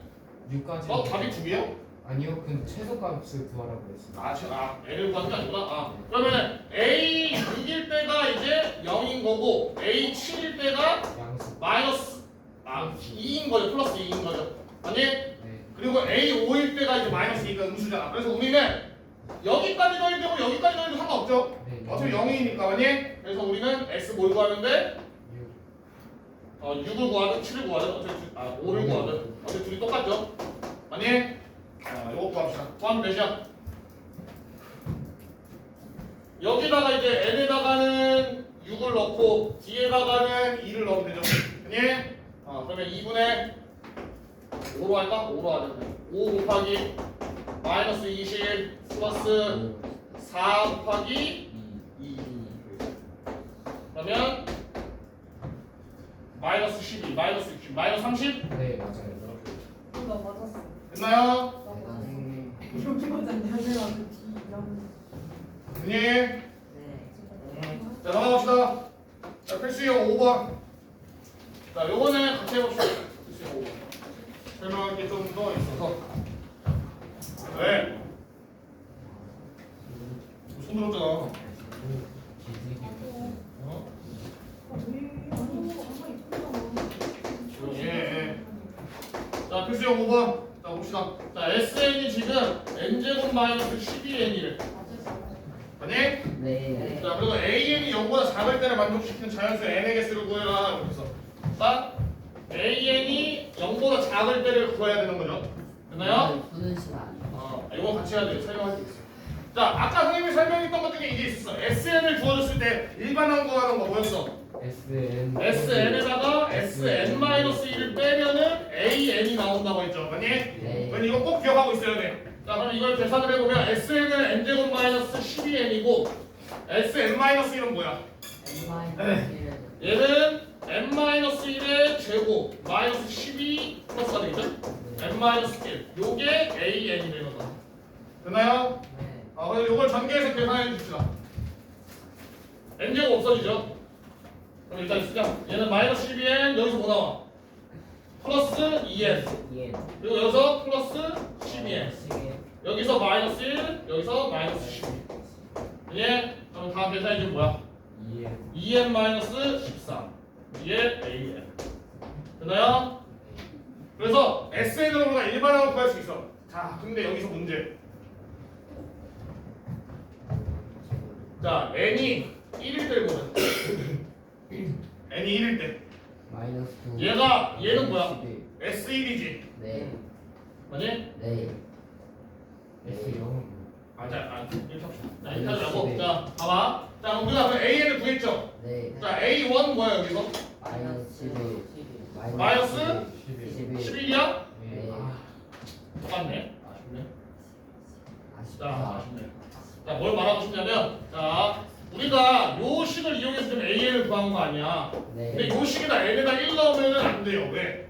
6까지. 답이 두 개야? 아니요. 그 최소값을 구하라고 했어요. A를 구하는 게 아니구나. 그러면은 A 6일 때가 이제 0인 거고 A 7일 때가 양수. 마이너스 2인 거죠. 플러스 2인 거죠. 아니? 네. 그리고 A 5일 때가 이제 마이너스 2가 음수잖아. 그래서 우리는 여기까지 넣어야 되고 여기까지 넣어도 상관없죠. 네. 어차피 0이니까 아니? 그래서 우리는 S 뭘 구하는데 6. 6을 구하든 7을 구하든 어차피 5를 구하든 어차피 둘이 똑같죠. 아니? 이거 구합시다. 구하면 몇이야? 여기다가 이제 n에다가는 6을 넣고 d에다가는 2를 넣으면 되죠. 아니? 그러면 2분의 5로 할까? 5로 하자. 5 곱하기 마이너스 20 플러스 4 곱하기 2. 그러면 마이너스 12, 마이너스 60, 마이너스 30? 네, 맞아요. 나 맞았어. 됐나요? 여기 맞았냐? 내가 그 뒤 됐니? 자, 넘어갑시다. 자, 필수형 5번. 자, 요거는 같이 해봅시다. 필수형 5번. 설명할 게 좀 더 있어서. 왜? 손 들었잖아. 어? 예. 자, 필수형 5번. 자, 봅시다. 자, SN이 지금 n제곱 마이너스 12n이래. 아니? 네. 자, 그리고 AN이 0보다 작을 때를 만족시키는 자연수 n의 개수를 구해라. 이렇게 해서. 자, AN이 0보다 작을 때를 구해야 되는 거죠. 됐나요? 푸는 시간. 이거 같이 해야 돼요. 설명할 게 있어. 자, 아까 선생님이 설명했던 것 중에 이게 있었어. SN을 주어줬을 때 일반항 구하는 거 뭐였어? SN. SN에다가 SN-1을 빼면은 AN이 나온다고 했죠. 아니? 네. 그럼 이거 꼭 기억하고 있어야 돼. 자, 그럼 이걸 계산을 해보면 SN은 n제곱 마이너스 12n이고 SN-1은 뭐야? 얘는 n-1의 제곱 마이너스 12 플러스가 되겠죠? n-1 요게 AN이 되는 거야. 됐나요? 네. 그래서 요걸 전개해서 계산해 줍시다. n제곱 없어지죠? 그럼 일단 쓰자. 얘는 마이너스 12n 여기서 뭐 나와? 플러스 2n 그리고 여기서 플러스 12n 여기서 마이너스 1 여기서 마이너스 12 예? 그럼 다음 계산해주면 뭐야? 2n 마이너스 13 이게 AN 됐나요? 그래서 SN으로보다 일반항을 구할 수 있어. 자 근데 여기서 문제. 자 n이 1일 때 보면 n이 1일 때 마이너스 9. 얘는 뭐야? S1이지 네. 맞니? 네. S0. 자 이렇게 하자고. 자 봐봐. 자 그럼 우리가 그 AN을 구했죠? 네. 자 A1 뭐야 여기서? 마이너스 11. 마이너스 11. 11이야? 네. 똑같네. 아쉽네. 자, 아쉽다. 아쉽네. 자, 뭘 말하고 싶냐면, 자, 우리가 요 식을 이용해서 지금 AN을 구한 거 아니야. 근데 네. 요 식에다 N에다 1 넣으면 안 돼요. 왜?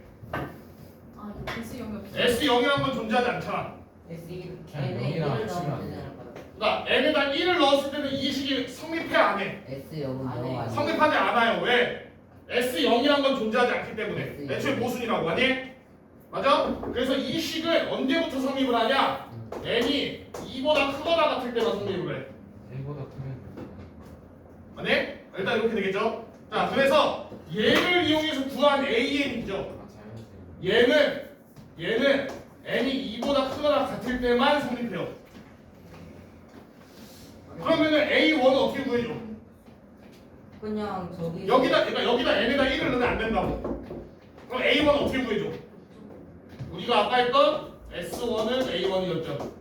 아 이거 S 영역. S0이라는 건 존재하지 않잖아. N에 영이랑 1을 치면 안 넣으면 돼. 되는 거야. 그러니까 N에다 1을 넣었을 때는 이 식이 성립해 안 해? S 0은 아, 0 네. 아니에요? 성립하지 않아요. 왜? S0이란 건 존재하지 않기 때문에. S0. 애초에 모순이라고 하니? 맞아? 그래서 이 식을 언제부터 성립을 하냐? N이 2보다 크거나 같을 때만 성립을 해. A보다 크면 아니? 일단 이렇게 되겠죠? 자, 그래서 얘를 이용해서 구한 AN이죠. 얘는 N이 2보다 크거나 같을 때만 성립해요. 그러면은 A1은 어떻게 구해줘? 그냥 저기 그러니까 여기다 N에다 1을 넣으면 안 된다고. 그럼 A1은 어떻게 구해줘? 우리가 아까 했던 S1은 A1이었죠.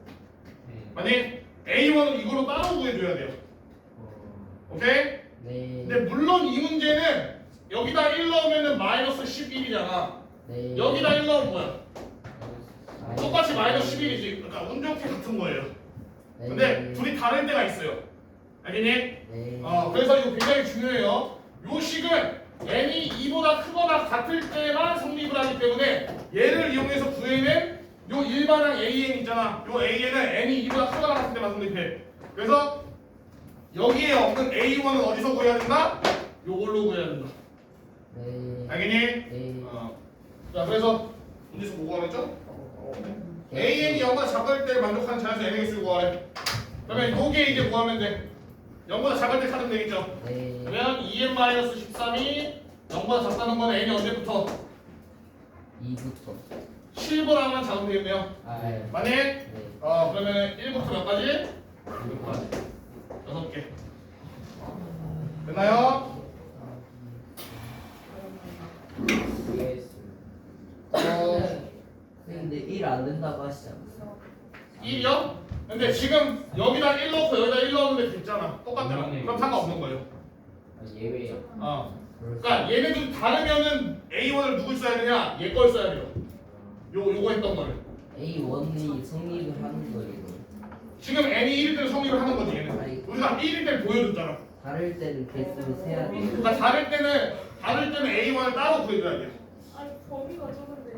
아니, A1은 이걸로 따로 구해줘야 돼요. 오케이? 네. 근데 물론 이 문제는 여기다 1 넣으면은 마이너스 11이잖아. 네. 여기다 1 넣으면 뭐야? 마이너스 똑같이 마이너스 11이지. 그러니까 운 좋게 같은 거예요. 네. 근데 둘이 다를 때가 있어요. 알겠니? 네. 그래서 이거 굉장히 중요해요. 요 식은 n이 2보다 크거나 같을 때만 성립을 하기 때문에 얘를 이용해서 구해낸 요 일반항 AN 있잖아. 요 AN은 n이 2보다 크거나 같을 때만 성립해. 그래서 여기에 없는 A1은 어디서 구해야 된다? 요걸로 구해야 된다. 네. 알겠니? 네. 자, 그래서 문제수 뭐 구하랬죠? AN이 0보다 작을 때 만족하는 자연수 n의 개수를 구하래. 그러면 요게 이제 구하면 돼. 0보다 작을 때 찾으면 되겠죠? 네. 그러면 2n-13이 0보다 작다는 건 n이 언제부터? 2부터 7보다만 작으면 되겠네요. 아, 네. 맞니? 네. 그러면 1부터 몇 가지? 6가지. 6개. 됐나요? 근데 1 안 된다고 하시지 않았어요? 1이요? 근데 지금 여기다 1 넣고 여기다 1 넣었는데 됐잖아. 똑같잖아. 그럼 상관없는 거예요. 예외요. 그러니까 얘네들 다르면은 A1을 누굴 써야 되냐? 얘 걸 써야 돼요. 요거 했던 거를. A1이 성립을 하는 거예요. 지금 n이 1일 때는 성립을 하는 거지 얘는. 아니. 우리가 1일 때 보여줬잖아. 다를 때는 개수를 세야 돼요. 그러니까 다를 때는 A1을 따로 구해줘야 돼요. 아니 범위가 적은데.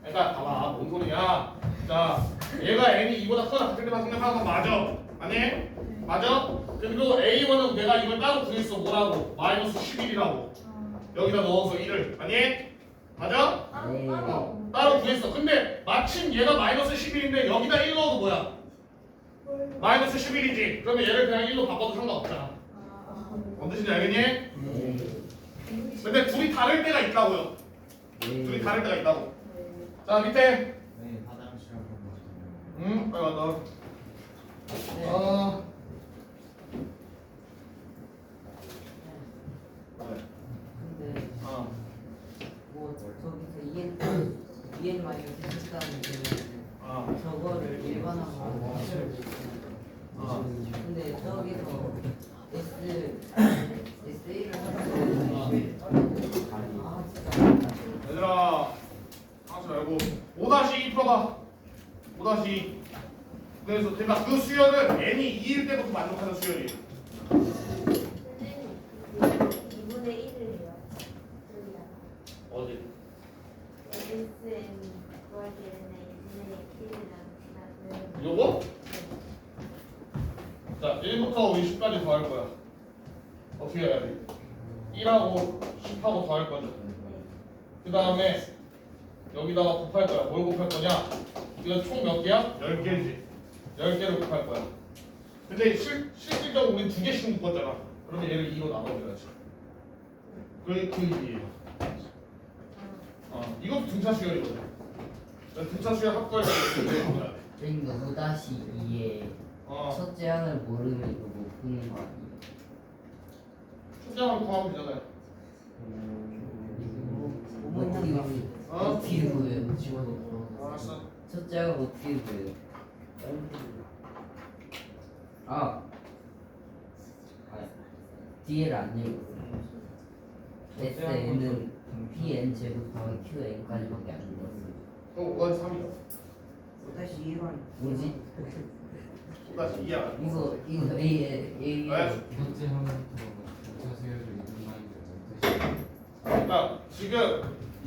그러니까 봐봐 뭔 소리야. 자 얘가 n이 2보다 크거나 같을 때만 성립하는 건 맞아. 아니? 맞아? 그리고 A1은 내가 이걸 따로 구했어. 뭐라고? 마이너스 11이라고. 여기다 넣어서 1을. 아니? 맞아? 네. 따로 구했어. 근데 마침 얘가 마이너스 11인데 여기다 1 넣어도 뭐야? 마이너스 11이지. 그러면 얘를 그냥 1로 바꿔도 상관없잖아. 뭔 뜻인지 알겠니? 네. 근데 둘이 다를 때가 있다고요. 둘이 네. 다를 때가 있다고. 자 밑에. 네, 화장실 한번 응? 빨리 왔다. 근데 어. 뭐 저기서 EN 마이너스 14는 되면 저거를 일반화하고 근데 저기서 SA를 하면 아 진짜 얘들아 하지 말고 5-2 풀어봐. 5-2. 그래서 그러니까 그 수열은 n이 2일 때부터 만족하는 수열이에요. 2분의 1을요. 어디? SN 구할 때는 2분의 1을 나누면 요거? 자 1부터 우리 10까지 더할 거야. 어떻게 해야 돼? 1하고 10하고 더할 거죠. 그 다음에 여기다가 곱할 거야. 뭘 곱할 거냐? 이건 총 몇 개야? 10개지. 10개를 곱할 거야. 근데 실질적으로 우리 2개씩 묶었잖아. 그러면 얘를 2로 나눠줘야지. 그 의미예요. 이것도 등차 수열이거든. 등차 수열 합구할 때 이렇게 해야 돼. 그러니까 5-2에 첫째 항을 모르면 이거 못 푸는 거 아니에요? 초장을 구하면 되잖아요. 어떻게 구해요? 알았어. 첫째 항을 어떻게 구해요? 뒤에를 안 읽어. SN은 PN 제곱 더하기 QN까지밖에 안 들었어요. 그럼 5다시 3이다. 다시 2번. 뭐지? 5다시 2야. 이거 A 번째 화면부터 자세히를 읽는 말인데 그러니까 지금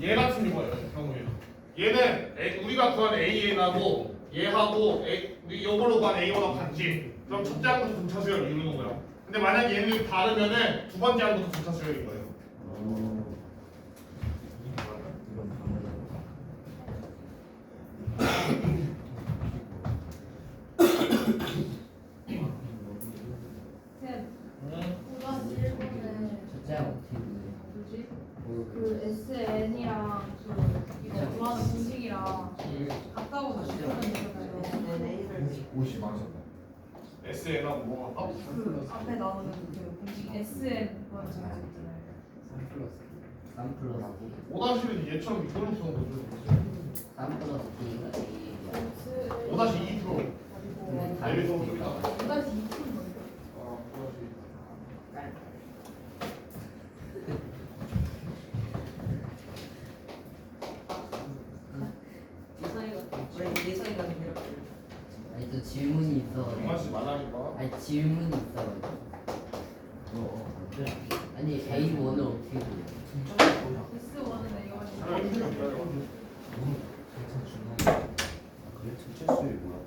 얘 같은 경우예요. 얘는 우리가 구한 AN하고 얘하고 우리 요걸로 구한 A1하고 같지. 그럼 첫째 항부터 등차 수열을 이루는 거야. 근데 만약 얘는 다르면은 두 번째 항부터 등차 수열인 거예요. 쌤, 응? 5-1번에 첫째 항 어떻게 보내? 뭐지? 뭐 그 SN이랑 그 이거 구하는 공식이랑 같다고 다시 표현이 되잖아요. 옷이 많으셨다. SN하고 뭐가 같다? 그 앞에 나오는 그 공식 SN 구하는 정해져 있잖아요. 3 플러스 5-1은 얘처럼 이걸로 푸는 거죠. 3 플러스 D가 A 5-2 프로. 그리고 예를 들어 좀 있다. 5-2푼 거예요. 아, 예상이가 아니 또 질문이 있어. 정말 말하니까. 아니 질문이 있어. 아니 A1을 어떻게 보내? S1은 A가 아, 힘들어. 너무 괜찮 중간에 그래 전체 수율 뭐야?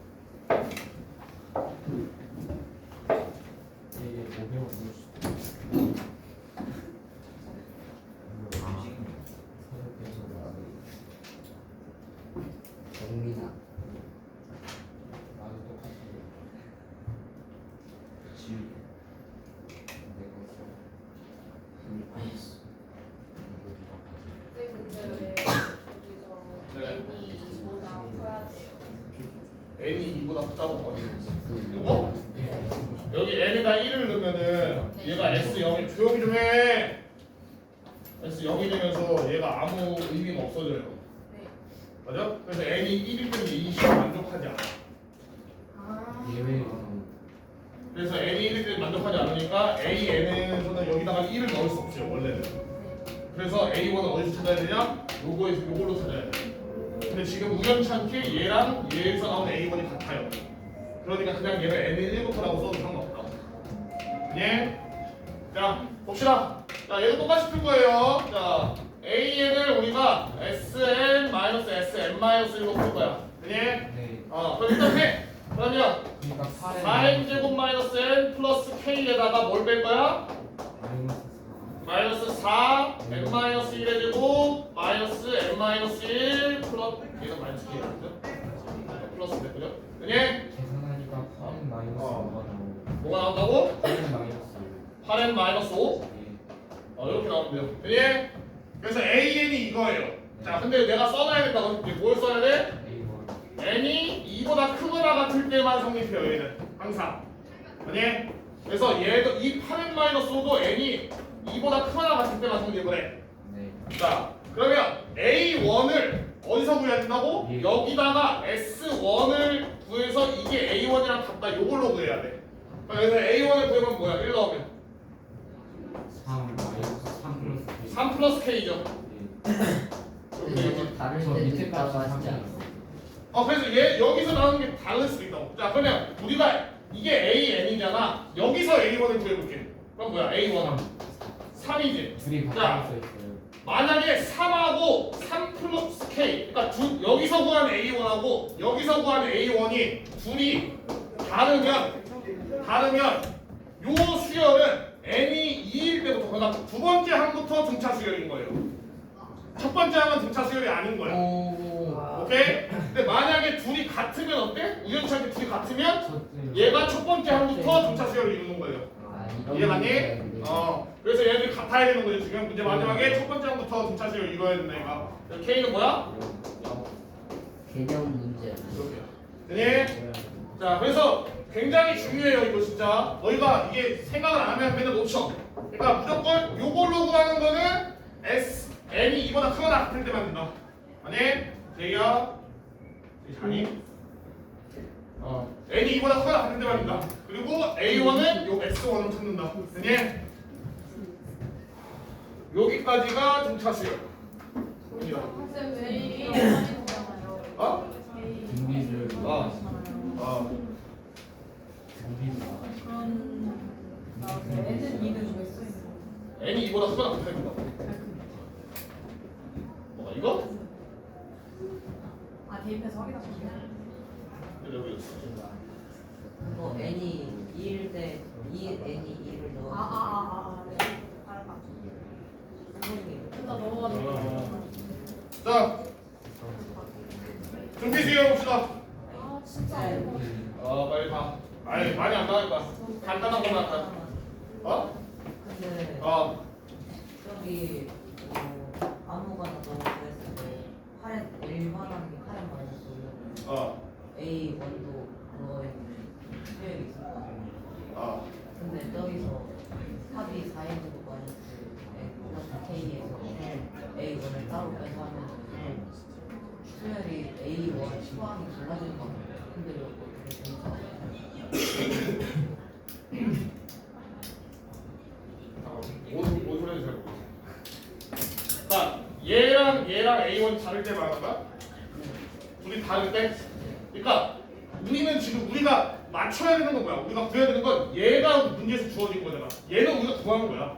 이게 500원 넣을 수도 있고 정민아. 나도 똑같이 지율. 내가 N이 2보다 크다고 버리는 이거? 여기 N에다 1을 넣으면은 얘가 S0이 조용히 좀 해. S0이 되면서 얘가 아무 의미가 없어져요. 맞아? 그래서 N이 1일 때는 20을 만족하지 않아. 예외가 그래서 N이 1일 때는 만족하지 않으니까 AN에서는 여기다가 1을 넣을 수 없어요 원래는. 그래서 A1은 어디서 찾아야 되냐? 요걸로 찾아야 돼. 근데 지금 우연찮게 얘랑 얘에서 나온 A1이 같아요. 그러니까 그냥 얘를 N을 1부터라고 써도 상관없다. 예? 자 봅시다. 자 얘도 똑같이 풀 거예요. 자 AN을 우리가 SN-SM-1로 풀 거야. 예? 네 그럼 일단 해. 그러면 그러니까 4n제곱 마이너스 n 플러스 k에다가 뭘 뺄 거야? 마이너스 4 n 마이너스 1의 제곱 마이너스 n 마이너스 1 플러스 얘가 마이너스 k거든요. 플러스 됐고요. 네? 계산하니까 8n 마이너스 5가 나오고 뭐가 나온다고? 8n 마이너스 8n 마이너스 5? 5 이렇게 나오면 돼요. 네? 그래서 an이 이거예요. 자 근데 내가 써놔야 된다고. 이제 뭘 써야 돼? A1 n이 2보다 크거나 같을 때만 성립해요. 얘는 항상. 아니? 그래서 얘도 이 8n-5도 n이 2보다 크거나 같을 때만 성립을 해. 네 자 그러면 A1을 어디서 구해야 된다고? 예. 여기다가 S1을 구해서 이게 A1이랑 같다. 요걸로 구해야 돼. 그래서 A1을 구하면 뭐야? 1 넣으면 3 마이너스 3 플러스 K 3 플러스 K죠. 근데 다를 저 때도 밑에 있다고 값이 하지 3이에요 않았어? 그래서 얘 여기서 나오는 게 다를 수도 있다고. 자 그러면 우리가 이게 AN이잖아. 여기서 A1을 구해볼게. 그럼 뭐야? A1 3이지. 둘이 자. 바꿔 있어요 만약에 3하고 3 플러스 K, 그러니까 여기서 구한 A1하고 여기서 구한 A1이 둘이 다르면 요 수열은 n이 2일 때부터, 그러니까 두 번째 항부터 등차 수열인 거예요. 첫 번째 항은 등차 수열이 아닌 거야. 오케이? 근데 만약에 둘이 같으면 어때? 우연찮게 둘이 같으면 얘가 첫 번째 항부터 등차 수열을 이루는 거예요. 이해갔니? 그래서 얘네들이 같아야 되는 거죠. 지금 문제 마지막에 첫 번째 항부터 등차 수열을 이루어야 된다 얘가. K는 뭐야? 개념 문제. 되니? 자, 그래서 굉장히 중요해요 이거 진짜. 너희가 이게 생각을 안 하면 맨날 놓쳐. 그러니까 무조건 요걸로 구하는 거는 n이 이보다 크거나 같을 때만 된다. 아니? 제이야? 자니? n이 이보다 크거나 같을 때만 된다. 그리고 a1은 요 x1을 찾는다. 되니? 여기까지가 등차 수열. 여기가. 쌤 A 거잖아요. 어? A 등비를 그런 나한테 N은 2는 왜 써있는 거야? n이 2보다 크거나 같다는 거. 뭐가 이거? 아 대입해서 확인하시면 여기. 뭐 n이 2일 때 2n이 2를 넣어. 네. 알았다. 선생님. 일단 넘어가는 자, 준비 수열 봅시다. 아 진짜 빨리 봐. 아니 많이 안 나올까? 간단한 것만 할까? 어? 근데 저기 아무거나 넣어 그랬을 때 할인 1만원 할인 받았어요. A1도 그거에는 수익이 있을 거 아니에요. 근데 저기서 합이 4인분 마이너스 플러스 K에서 A1을 따로 빼서 하면 수열이 A1 수학이 달라지는 거 같아요. 근데 이거 되게 재밌어. 뭔 소리인지 잘 모르겠어. 자, 얘랑 A1 다를 때 말하는 거야? 둘이 다를 때? 그러니까 우리는 지금 우리가 맞춰야 되는 건 뭐야? 우리가 구해야 되는 건 얘가 문제에서 주어진 거잖아. 얘는 우리가 구하는 거야.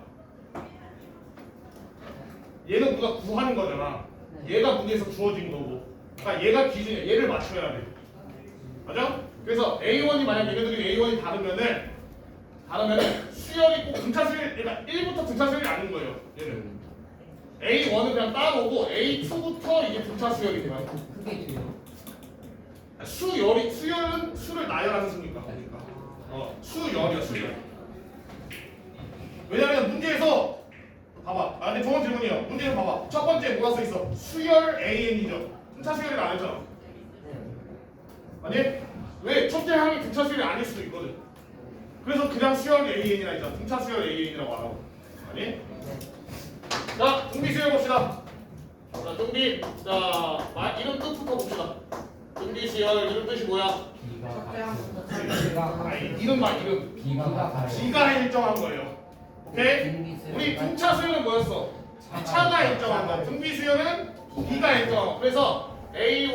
얘는 우리가 구하는 거잖아. 얘가 문제에서 주어진 거고. 그러니까 얘가 기준이야. 얘를 맞춰야 돼. 맞아? 그래서 A1이 만약 얘네들이 A1이 다르면은 수열이 꼭 등차 수열, 그러니까 1부터 등차 수열이 아닌 거예요. 얘는 A1은 그냥 따로고 A2부터 이게 등차 수열이 돼요. 그게 돼요. 수열은 수를 나열하는 수니까. 수열이야 수열. 왜냐면 문제에서 봐봐. 근데 좋은 질문이에요. 문제에서 봐봐. 첫 번째 뭐가 써 있어? 수열 AN이죠. 등차 수열이 안 했잖아. 아니? 왜? 첫째 항이 등차 수열이 아닐 수도 있거든. 그래서 그냥 수열 AN이라 했잖아. 등차 수열 AN이라고 안 하고. 아니? 자, 등비 수열 봅시다. 자, 등비. 자, 이름 뜻부터 봅시다. 등비 수열 이름 뜻이 뭐야? 아니, 이름만 이름. B가 일정한 거예요. 오케이? 우리 등차 수열은 뭐였어? 차가 일정한 거. 등비 수열은 B가 일정한 거. 그래서 A1,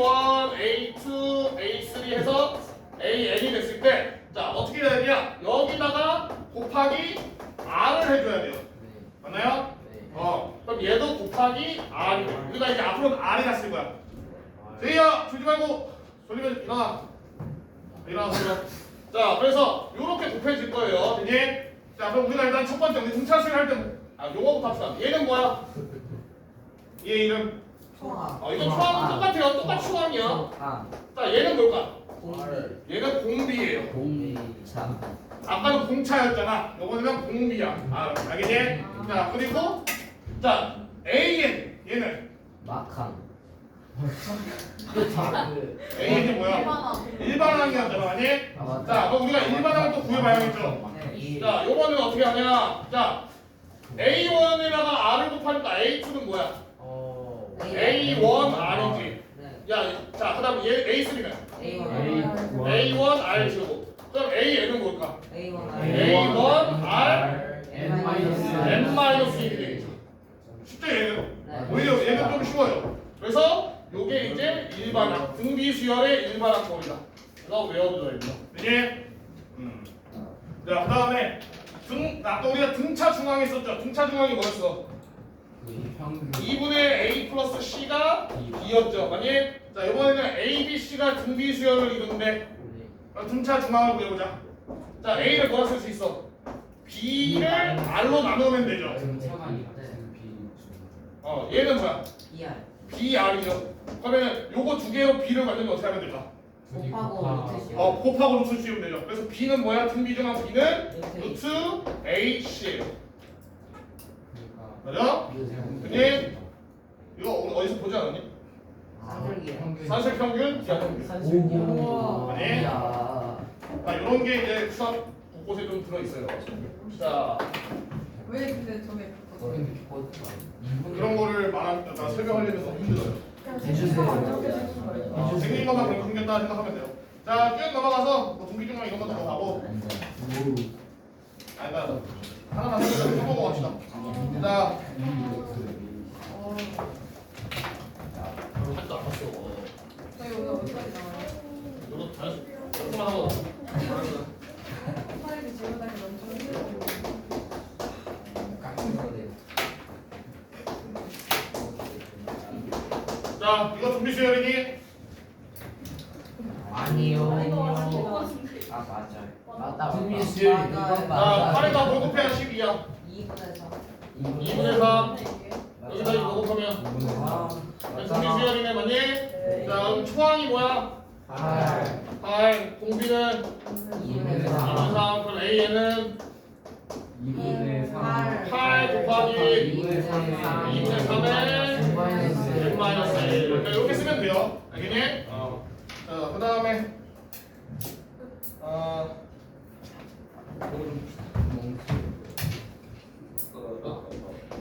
A2, A3 해서 AN이 됐을 때 자, 어떻게 해야 되냐? 여기다가 곱하기 R을 해줘야 돼요. 맞나요? 그럼 얘도 곱하기 R이 돼. 우리가 이제 앞으로는 R이나 쓸 거야. 제이야, 졸지 말고 졸리면 일어나. 일어나세요. 자, 그래서 이렇게 곱해질 거예요. 되니? 자, 그럼 우리가 일단 첫 번째 우리 등차 수열 할 때 요거부터 합시다. 얘는 뭐야? 얘 이름? 초항. 이건 초항은 똑같아요. 똑같이 초항이야. 자, 얘는 뭘까? 얘는 공비예요. 공차. 아까는 공차였잖아. 요거는 공비야. 알겠지? 자, 그리고 자, AN 얘는 막항. AN이 뭐야? 일반항이었잖아, 아니? 자, 그럼 우리가 일반항을 또 구해봐야겠죠. 자, 요거는 어떻게 하냐? 자, A1에다가 R을 곱하니까 A2는 뭐야? A1 R이지. 야, 자, 그다음 얘 A3는 A1 R 지우고. 그럼 AN은 뭘까? A1 R N-1이 되겠죠. 쉽죠 얘는? 오히려 얘는 좀 쉬워요. 그래서 요게 이제 일반항, 등비 수열의 일반항법이다. 이거 외워둬야 된다. 네? 자, 그다음에 아까 우리가 등차 중앙에 썼죠. 등차 중앙이 뭐였어? 2분의 A 플러스 C가 B였죠. 맞니? 자, 이번에는 A, B, C가 등비 수열을 이루는데 등차 중앙을 구해보자. 자, A를 뭐라 쓸 수 있어? B를 R로 나누면 되죠. 얘는 뭐야? BR이죠. 그러면 요거 두 개로 B를 만들면 어떻게 하면 될까? 곱하고 루트 씌우면 되죠. 그래서 B는 뭐야? 등비 중앙 B는 루트 AC예요. 맞아? 근데 이거 어디서 보지 않았니? 산술 평균, 기하 평균. 아니? 자, 이런 게 이제 수학 곳곳에 좀 들어 있어요. 자, 왜 근데 저게 그런 거를 설명하려면 너무 힘들어요. 생긴 것만 그렇게 생겼다 생각하면 돼요. 자, 쭉 넘어가서 뭐 등비 중앙 이런 것도 더 가고. 하나만 해보고 갑시다. 자. 자, 이거 등비 수열이니? 아니요. 아 맞아. 맞다. 준비 수요일 이건 자, 맞아. 8에다 뭘 곱해야 12야. 2분의 3. 2분의 3. 여기다 이거 곱하면 아, 등비 수열이네, 맞니? 네. 자, 그럼 초항이 뭐야? 8. 공비는 2분의 2분의 3. 3. 그럼 A에는 2분의 3. 8 곱하기 2분의 3. 2분의 3에 n 마이너스 1. 이렇게 쓰면 돼요. 알겠니? 자, 그 다음에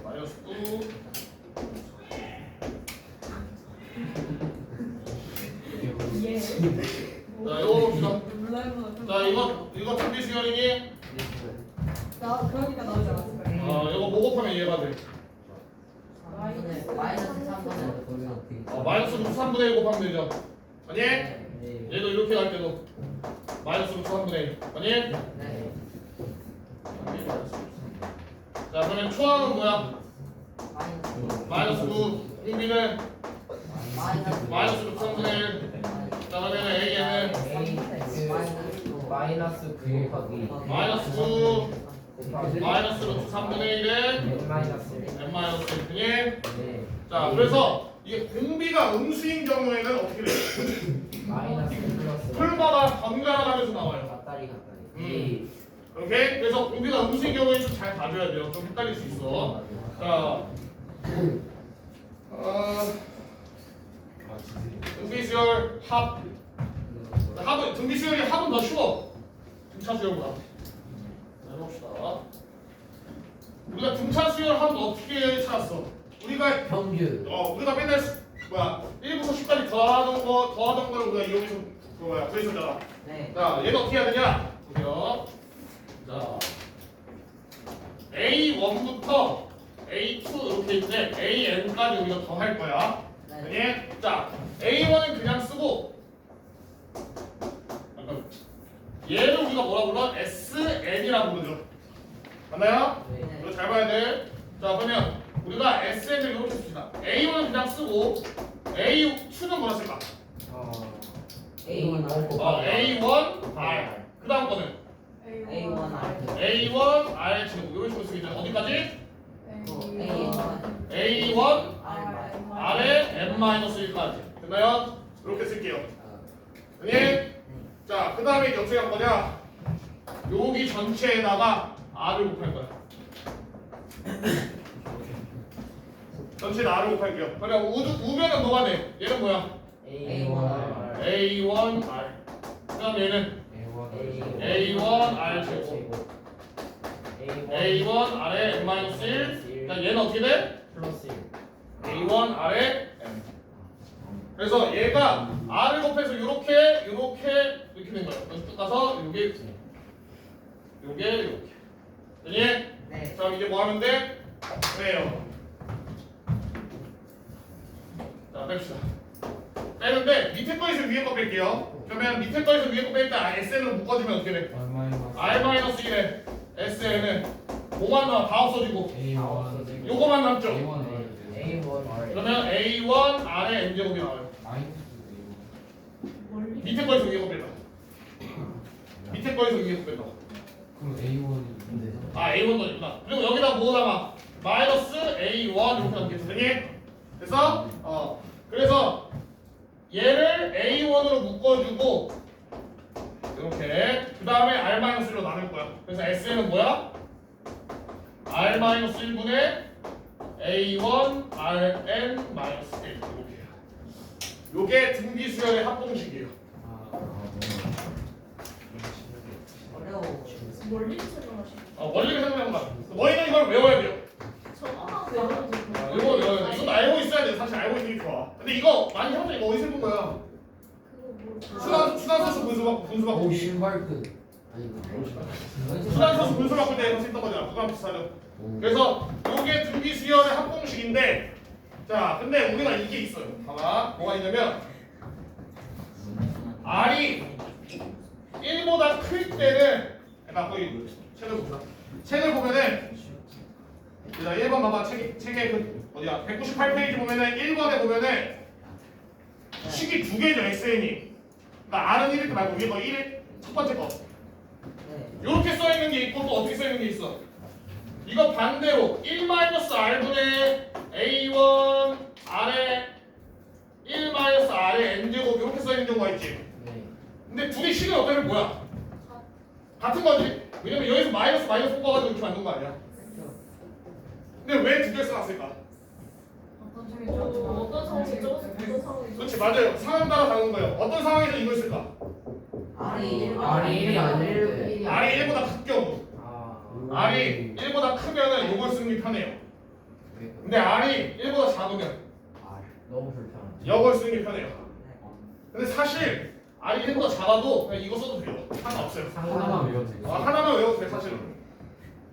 마이너스 9. 자, 이거 봅시다. 자, 이거 등비 수열이니? 나 그러니까 나오지 않았어. 이거 뭐 곱하면 이해가 돼? 마이너스 3분의 마이너스 루트 3분의 1 곱하면 되죠. 아니? 네. 얘도 이렇게 갈 때도 마이너스 루트 3분의 1. 아니? 네. 자, 그러면 초항은 뭐야? 마이너스 9. 공비는 마이너스 루트 3분의 1. 자, 그러면 A에는 마이너스 9 곱하기 마이너스 9 마이너스 루트 3분의 1에 n 마이너스 1. n 마이너스 1. 네. 자, 그래서 이게 공비가 음수인 경우에는 어떻게 돼요? 마이너스 1 플러스 풀마다 번갈아가면서 나와요. 가까리 가까리. 오케이? 그래서 공비가 음수인 경우에 좀 잘 봐줘야 돼요. 좀 헷갈릴 수 있어. 자, 등비수열 합. 합은 등비수열이 합은 더 쉬워. 등차수열보다. 자, 해봅시다. 우리가 등차수열 합은 어떻게 찾았어? 우리가 평균. 우리가 맨날 1부터 10까지 더하던 걸 우리가 이용해서 구했었잖아. 네. 자, 얘는 어떻게 해야 되냐? 보세요. 자, A1부터 A2 이렇게 있는데 AN까지 우리가 더할 거야. 네. 아니? 자, A1은 그냥 쓰고 얘를 우리가 뭐라 불러? SN이라고 부르죠. 맞나요? 네. 이거 잘 봐야 돼. 자, 그러면 우리가 SN을 이렇게 씁시다. A1은 그냥 쓰고 A2는 뭐라 쓸까? A1 A1 R. 그 다음 거는 A1 R. A1 R 제곱 이런 식으로 쓰겠죠. 어디까지? A1 R에 n-1까지. 됐나요? 이렇게 쓸게요. 아니? 자, 그 다음에 어떻게 할 거냐? 여기 전체에다가 R을 곱할 거야. 전체에 R을 곱할게요. 그럼 우변은 뭐가 돼? 얘는 뭐야? A1 A1 R. 그 다음 얘는 A1 R 제곱. A1 R에 n-1. 그러니까 얘는 어떻게 돼? 플러스 1. A1 R에 n. 그래서 얘가 R을 곱해서 이렇게 된 거예요. 그래서 쭉 가서 요게 이렇게. 되니? 네. 자, 이제 뭐 하면 돼? 빼요. 자, 뺍시다. 빼는데 밑에 거에서 위에 거 뺄게요. 그러면 밑에 거에서 위에 거 뺄 때 SN으로 묶어주면 어떻게 돼? R-1에 SN은 뭐만 나와? 다 없어지고 A1. 요거만 남죠? A1. A1 그러면 A1 R에 N제곱이 나와요. 밑에 거에서 위에 거 뺀다. 밑에 거에서 위에 거 뺀다. 그럼 A1이 A1도 있구나. 그리고 여기다 뭐 남아? 마이너스 A1 이렇게 남겠지. 되니? 됐어? 그래서 얘를 A1으로 묶어주고 이렇게 그 다음에 R-1로 나눌 거야. 그래서 SN은 뭐야? R-1분의 A1 Rn-1 이렇게. 요게 등비수열의 합공식이에요. 어려워. 원리를 설명하시는 원리를 생각하는 거야. 너희는 이걸 외워야 돼요. 이거 외워야 돼. 이것도 알고 있어야 돼. 사실 알고 있는 게 좋아. 근데 이거 많이 해본 적 이거 어디서 해본 거야? 순환소수 분수 바꾸기. 오 신발끈. 순환소수 분수 바꿀 때 했던 거잖아. 그거랑 비슷하죠. 그래서 요게 등비수열의 합공식인데, 자, 근데 우리가 이게 있어요. 봐봐. 뭐가 있냐면 R이 1보다 클 때는, 그러니까 거기 책을 봅시다. 책을 보면은, 자, 1번 봐봐. 책의 그 어디야? 198페이지 보면은 1번에 보면은 식이 두 개죠 SN이. 그러니까 R은 1일 때 말고 위에 거 1일 첫 번째 거. 네. 이렇게 써 있는 게 있고 또 어떻게 써 있는 게 있어? 이거 반대로 1-R분의 A1 R에 1-R의 N제곱 이렇게 써 있는 경우가 있지. 네. 근데 두 개 식은 어때면 뭐야? 같은 거지. 왜냐면 여기서 마이너스 뽑아가지고 이렇게 만든 거 아니야? 근데 왜 두 개 써놨을까? 어떤 점이 좀 어떤 상황이죠? 어떤 상황이죠? 그렇지 맞아요. 상황 따라 다른 거예요. 어떤 상황에서 이거 있을까? R이 R이 1이 아닌데. R이 1보다 큰 경우. 아. R이 1보다 크면은 이걸 쓰는 게 편해요. 근데 R이 1보다 작으면 너무 불편해. 이걸 쓰는 게 편해요. 근데 사실 R이 1보다 작아도 그냥 이거 써도 돼요. 상관없어요. 하나만 외워도 돼. 하나만 외워도 돼 사실은.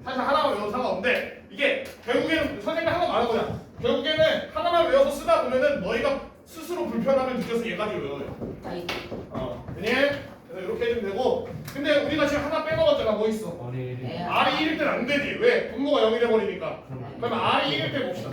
사실 하나만 외워도 상관없는데 이게 결국에는 선생님이 하나 말한 거냐. 결국에는 하나만 외워서 쓰다 보면은 너희가 스스로 불편함을 느껴서 얘까지 외워요. 그니? 그래서 이렇게 해주면 되고. 근데 우리가 지금 하나 빼먹었잖아. 뭐 있어? R이 1이. R이 1일 때는 안 되지. 왜? 분모가 0이 돼버리니까. 그러면 R이 1일 때 봅시다.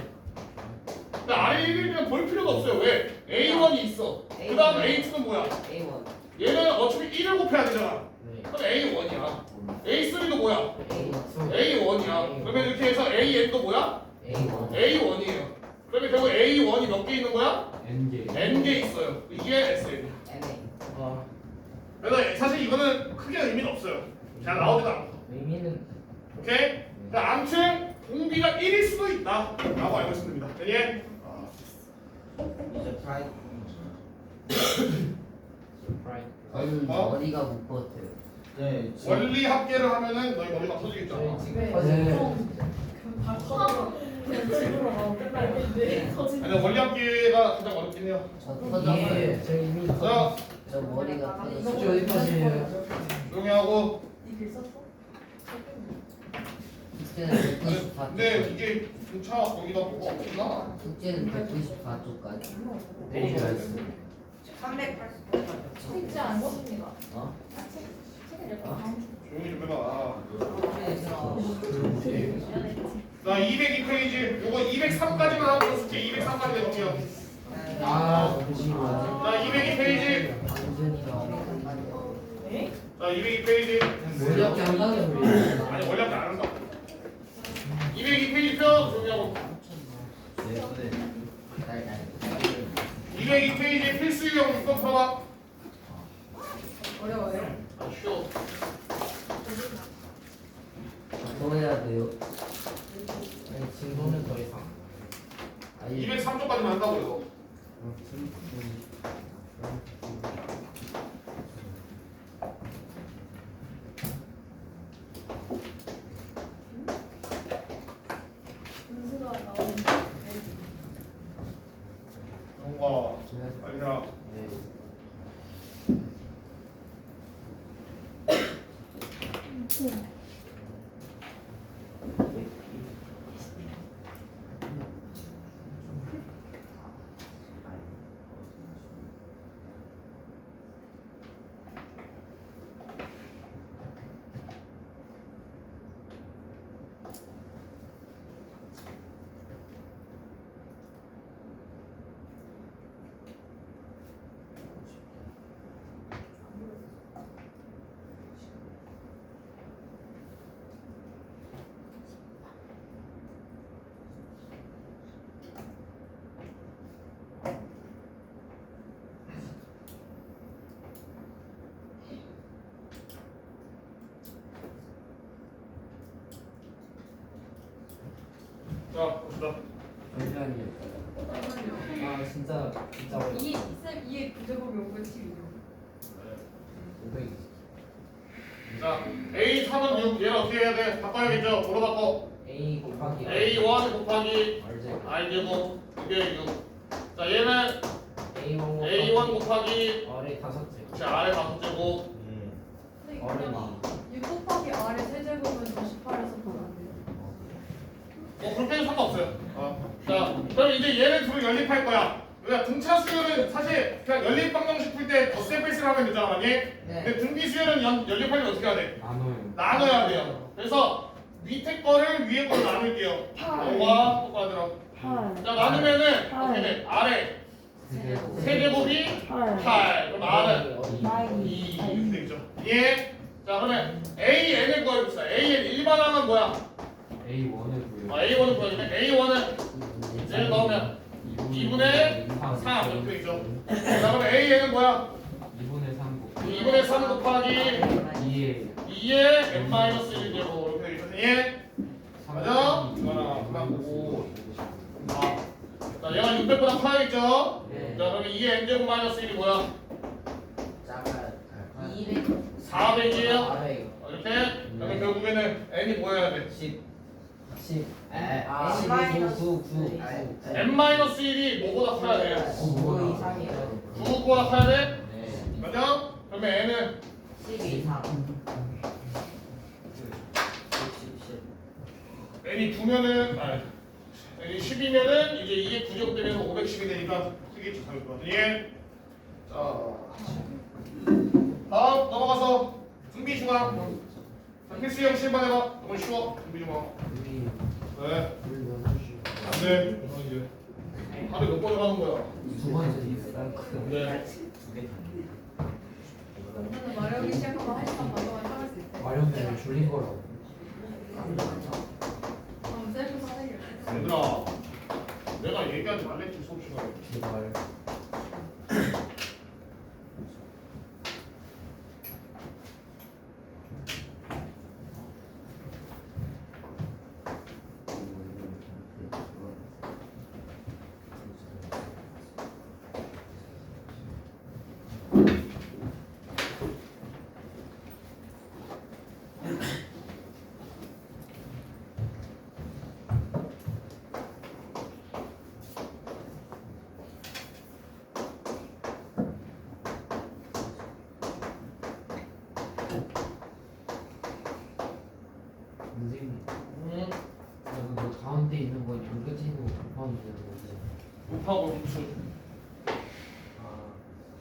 근데 R이 1일 때는 볼 필요도 없어요. 왜? A1이 있어. 그 다음 A2는 뭐야? A1. 얘는 어차피 1을 곱해야 되잖아. 네. 그럼 A1이야. A3도 뭐야? A1. A1이야. 그러면 이렇게 해서 AN도 뭐야? A1. A1이에요. 그러면 결국 A1이 몇 개 있는 거야? N개. N개 있어요. 이게 SN이야. NA. 그래서 사실 이거는 크게 의미는 없어요. 잘 나오지도 않고. 의미는 오케이? 그러니까 아무튼 공비가 1일 수도 있다 라고 알고 있습니다. 되니? 이제 프라이 저는 어? 머리가 못 버텨요. 네 원리 합계를 하면은 너희 머리가 터지겠죠. 아니 원리 합계가 가장 어렵긴 해요. 저 터졌어요. 저 이미 자, 저 머리가 숙제 터졌어요. 어디까지예요? 조용히 하고. 숙제는 근데 194쪽까지. 이게 차 거기다 뭐가 없구나. 숙제는 194쪽까지. 내일 가야지. 380. 책지 안 보십니다. 어? 조용히 좀 해봐. 숙제에서 자 202페이지 요거 203까지만 하고 숙제 203까지 내볼게요. 아, 잠시만. 자 202페이지. 완전히가 자 202페이지. 머리밖에 안 나는 왜? 아니 원래 안 한다. 202페이지 펴 조용히 하고. 202페이지 필수 유형 묶어 풀어봐. 어려워요. 아 쉬워. 더 해야 돼요. 아니, 진도는 더 이상. 203쪽까지만 한다고 해서. 분수가 나오는데 뭔가 아니라 자 봅시다. 잠시만요. 아, 진짜 어려워. 이 쌤 이해 부제곱이 512요. 500. 자 A 3은 6 얘를 어떻게 해야 돼? 바꿔야겠죠? 뭐로 바꿔? A 곱하기 A1 곱하기 RJ. R제곱 이게 6. 자 얘는 A1 A1 곱하기 R의 5제. 제 R의 5제곱. 근데 어려워. 6 곱하기 R의 세제곱은 98에서 보면 안 돼요. 뭐 그렇게 해도 상관없어요. 자 그럼 이제 얘를 둘을 연립할 거야. 그러니까 등차 수열은 사실 그냥 연립 방정식 풀 때 덧셈 뺄셈 하면 되잖아, 맞니? 근데 등비 수열은 연립하려면 어떻게 해야 돼? 나눠요. 나눠야 돼요. 그래서 밑에 거를 위에 거로 나눌게요. 5와 똑같더라. 자 나누면은 어떻게 돼? 아래 세제곱이 8. 그럼 R은 마이 2 이렇게 되겠죠. 예. 자 그러면 AN을 구해봅시다. AN 일반항은 뭐야? A1을 A1은 구해주면 A1은 이제 넣으면 2분의 3 이렇게 되겠죠. 자 그러면 AN은 뭐야? 2분의 3 곱하기 2분의 3 곱하기 2의 2의 n-1제곱 이렇게 되겠죠. 예. 맞아? 이거나 그만 보고. 자 얘가 600보다 커야겠죠? 네. 자 그러면 2의 n제곱 마이너스 1이 뭐야? 작아야 400이에요? 400. 이렇게? 그러면 결국에는 n이 뭐 해야 돼? 10 9 n-1이 뭐보다 커야 돼요? 9 이상이에요. 9보다 커야 돼? 네. 맞아? 그러면 n은 10 이상. n이 9면은 n이 10이면은 이제 이게 9제곱 되면서 510이 되니까 크겠죠 당연히. 예. 자 다음 넘어가서 등비중앙. 자, 필수형 실만 해봐. 너무 쉬워. 등비중앙. 네. 안돼. 이제 하루에 몇 번을 하는 거야? 두 번째 프랑크 네. 오늘은 마력이 시작하면 1시간 반 동안 참을 수 있대. 마련되면 줄린 거라고. 그럼 셀프 선생님. 얘들아 내가 얘기하지 말랬지 수업 시간에. 제발 선생님 너 가운데 있는 건 끝에 있는 거 곱하면 되는 거지? 곱하고 루트.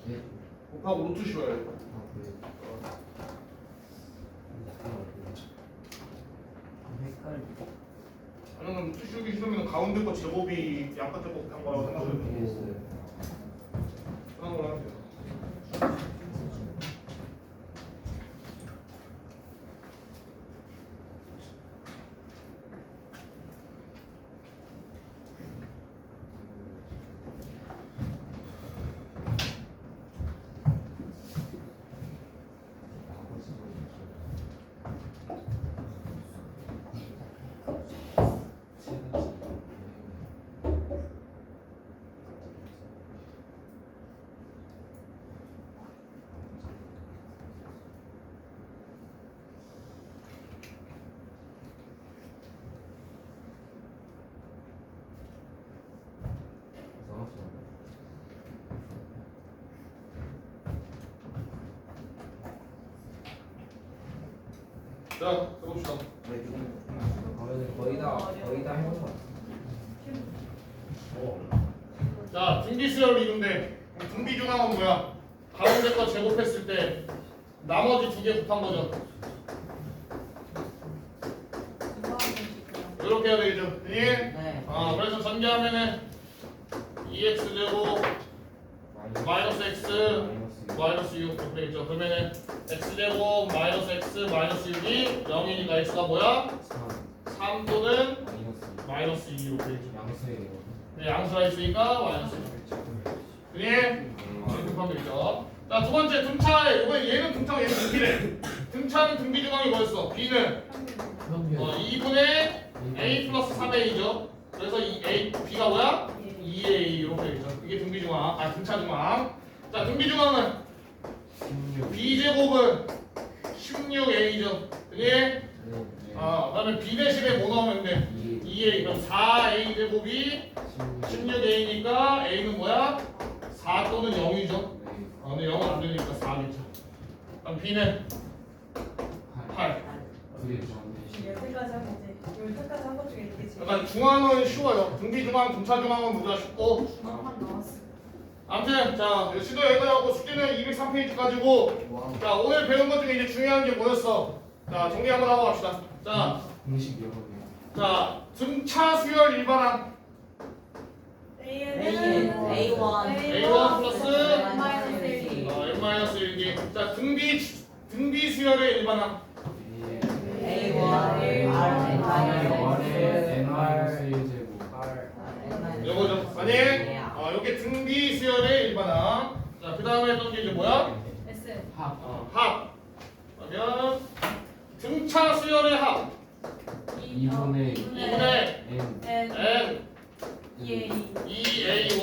예? 곱하고 루트 씌워야 돼. 그래 헷갈려 아니면 루트 씌우기 싫으면 가운데 거 제곱이 양끝에 거 곱한 거라고 생각해도 되고 모르겠어요 그런 걸 하면 돼요. 자, 해봅시다. 거의 다 해본 거 같아 자, 등비수열 이동대. 등비중앙은 뭐야? 가운데 거 제곱했을 때 나머지 두 개 곱한 거죠. 이렇게 해야 되겠죠? 예? 네. 그래서 전개하면은 2x 제곱 마이너스 x 마이너스 6 이렇게 되겠죠? 그러면은 x 제곱 마이너스 x 마이너스 6이 0이니까 x가 뭐야? 3 또는 마이너스 2 이렇게 되겠죠? 네, 양수가 있으니까 마이너스 6. 예? 이렇게 하면 되겠죠? 자, 두 번째 등차에 이번에 얘는 등차고 얘는 등비래. 등차는 등비 중앙이 뭐였어? b는 2분의 a 플러스 3a죠. 그래서 이 a b가 뭐야? 2a 이렇게 되죠. 이게 등비 중앙, 등차 중앙. 자, 등비 중앙은 b 제곱은 16a죠. 그게 그다음에 b 대신에 뭐 넣으면 돼? 2a. 그럼 4a 제곱이 16a니까 a는 뭐야? 4 또는 0이죠. 근데 0은 안 되니까 4겠죠. 그럼 b는 8. 여태까지 한 거지. 여태까지 한 것 중에 이게 제일 약간 중앙은 쉬워요. 등비 중앙, 등차 중앙은 모두 쉽고. 중앙만 나왔어. 아무튼 자 시도 여기까지 하고 숙제는 203페이지까지고. 자 오늘 배운 것 중에 이제 중요한 게 뭐였어? 자 정리 한번 하고 갑시다. 공식 여러 개. 자 등차 수열 일반항. A는 A1 플러스 마이너스 1. n-1개. 자, 등비 수열의 일반항. 요거죠. 아니, 요게 등비 수열의 일반항. 자, 그 다음에 했던 게 이제 뭐야? S. 합. 그러면 등차 수열의 합. 2분의 2분의 n n 2a1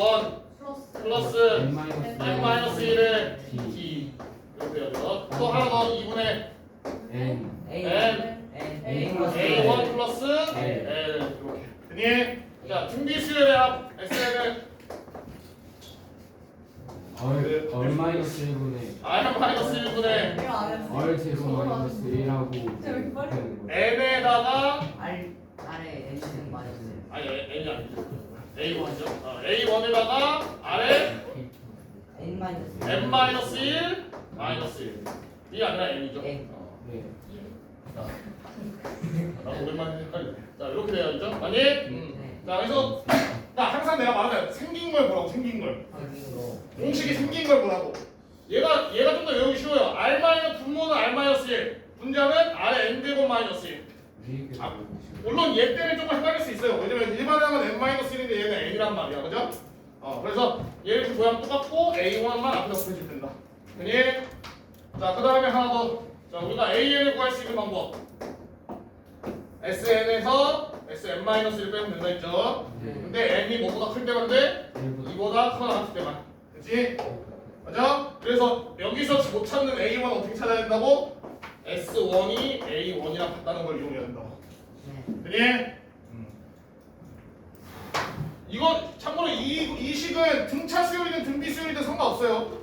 플러스 n-1의 t. 이렇게 해야죠. 또 하나 더 2분의 n n a1 플러스 l. 이렇게. 됐니? 자, 등비 수열의 합 SN은 얼 마이너스 1분의 r-1분의 이거 안 했어. 얼 제곱 마이너스 1하고 왜 이렇게 빨리 n에다가 아래 N승 마이너스. 아니 n이 아니죠. a1이죠. a1에다가 아래 N 마이너스. n-1 마이너스 1. 이 아니라 n이죠. N. 네. 나 오랜만에 헷갈려. 자, 이렇게 돼야죠. 아니? 네. 자, 그래서 나 항상 내가 말하잖아. 생긴 걸 보라고, 생긴 걸. 생긴 거. 공식이 생긴 걸 보라고. 얘가 좀 더 외우기 쉬워요. r 분모는 r-1. 분자는 r의 n제곱 마이너스 1. 아, 물론 얘 때문에 조금 헷갈릴 수 있어요. 왜냐면 일반항은 n-1인데 얘는 n이란 말이야. 그죠? 그래서 얘를 모양 똑같고 a1만 앞에다 붙여주면 된다. 되니? 자, 그 다음에 하나 더. 자, 우리가 an을 구할 수 있는 방법. sn에서 sn-1을 빼면 된다 했죠? 근데 n이 뭐보다 클 때만 돼? 2보다 커 때만. 그치? 맞아? 그래서 여기서 못 찾는 a1 어떻게 찾아야 된다고? s1이 a1이랑 같다는 걸 이용해야 된다고. 네. 되니? 이거 참고로 이 식은 등차 수열이든 등비 수열이든 상관없어요.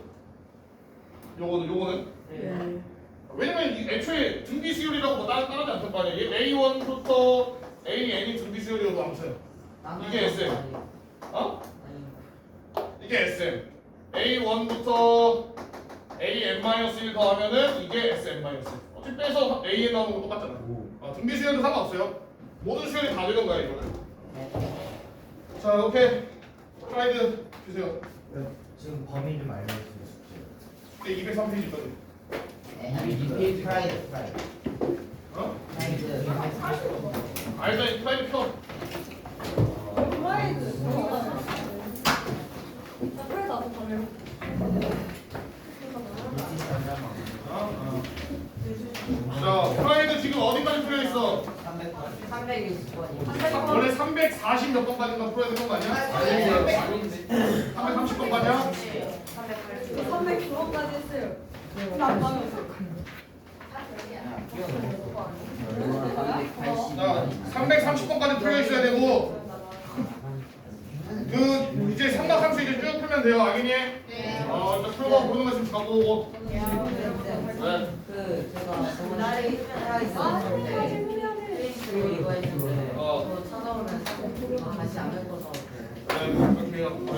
요거는 네. 왜냐면 애초에 등비 수열이라고 뭐 따르지 않을 거 아니에요. A1부터 AN이 등비 수열이어도 아무튼 이게 SM. 어? 이게 SM. A1부터 AN-1 더하면은 이게 SM-1. 어차피 빼서 AN 나오는 거 똑같잖아. 등비 수열도 상관없어요. 모든 수열이 다 되는 거야 이거는. 자, 오케이. 슬라이드 주세요. 지금 범위 좀 알려주세요. 숙제 230페이지까지. 이 프라이드. 어? 프라이드. 알자, 슬라이드 켜. 프라이드. 나 프라이드 안 타면. 자, 프라이드 지금 어디까지 풀려 있어? 320번이. 원래 340 몇 번까지인가 풀어야 되는 거 아니야? 330번까지야? 309번까지 했어요. 근데 안 가면 자, 330번까지 풀려 있어야 되고 그 이제 삼각함수 이제 쭉 풀면 돼요. 알겠니? 네. 일단 풀고 보는 거 있으면 갖고 오고. 네. 그 제가 저번에 하나 있었는데 그리고 이거 했는데 또 찾아오면 다시 안 해봐서 네, 그렇게 해요. 네.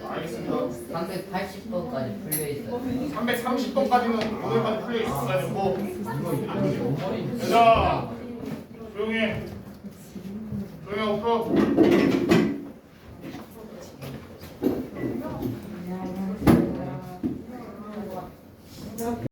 알겠습니다. 380번까지 풀려 있어요. 330번까지는 오늘까지 풀려 있어야 되고. 자, 조용히. 조용히 하고 풀어.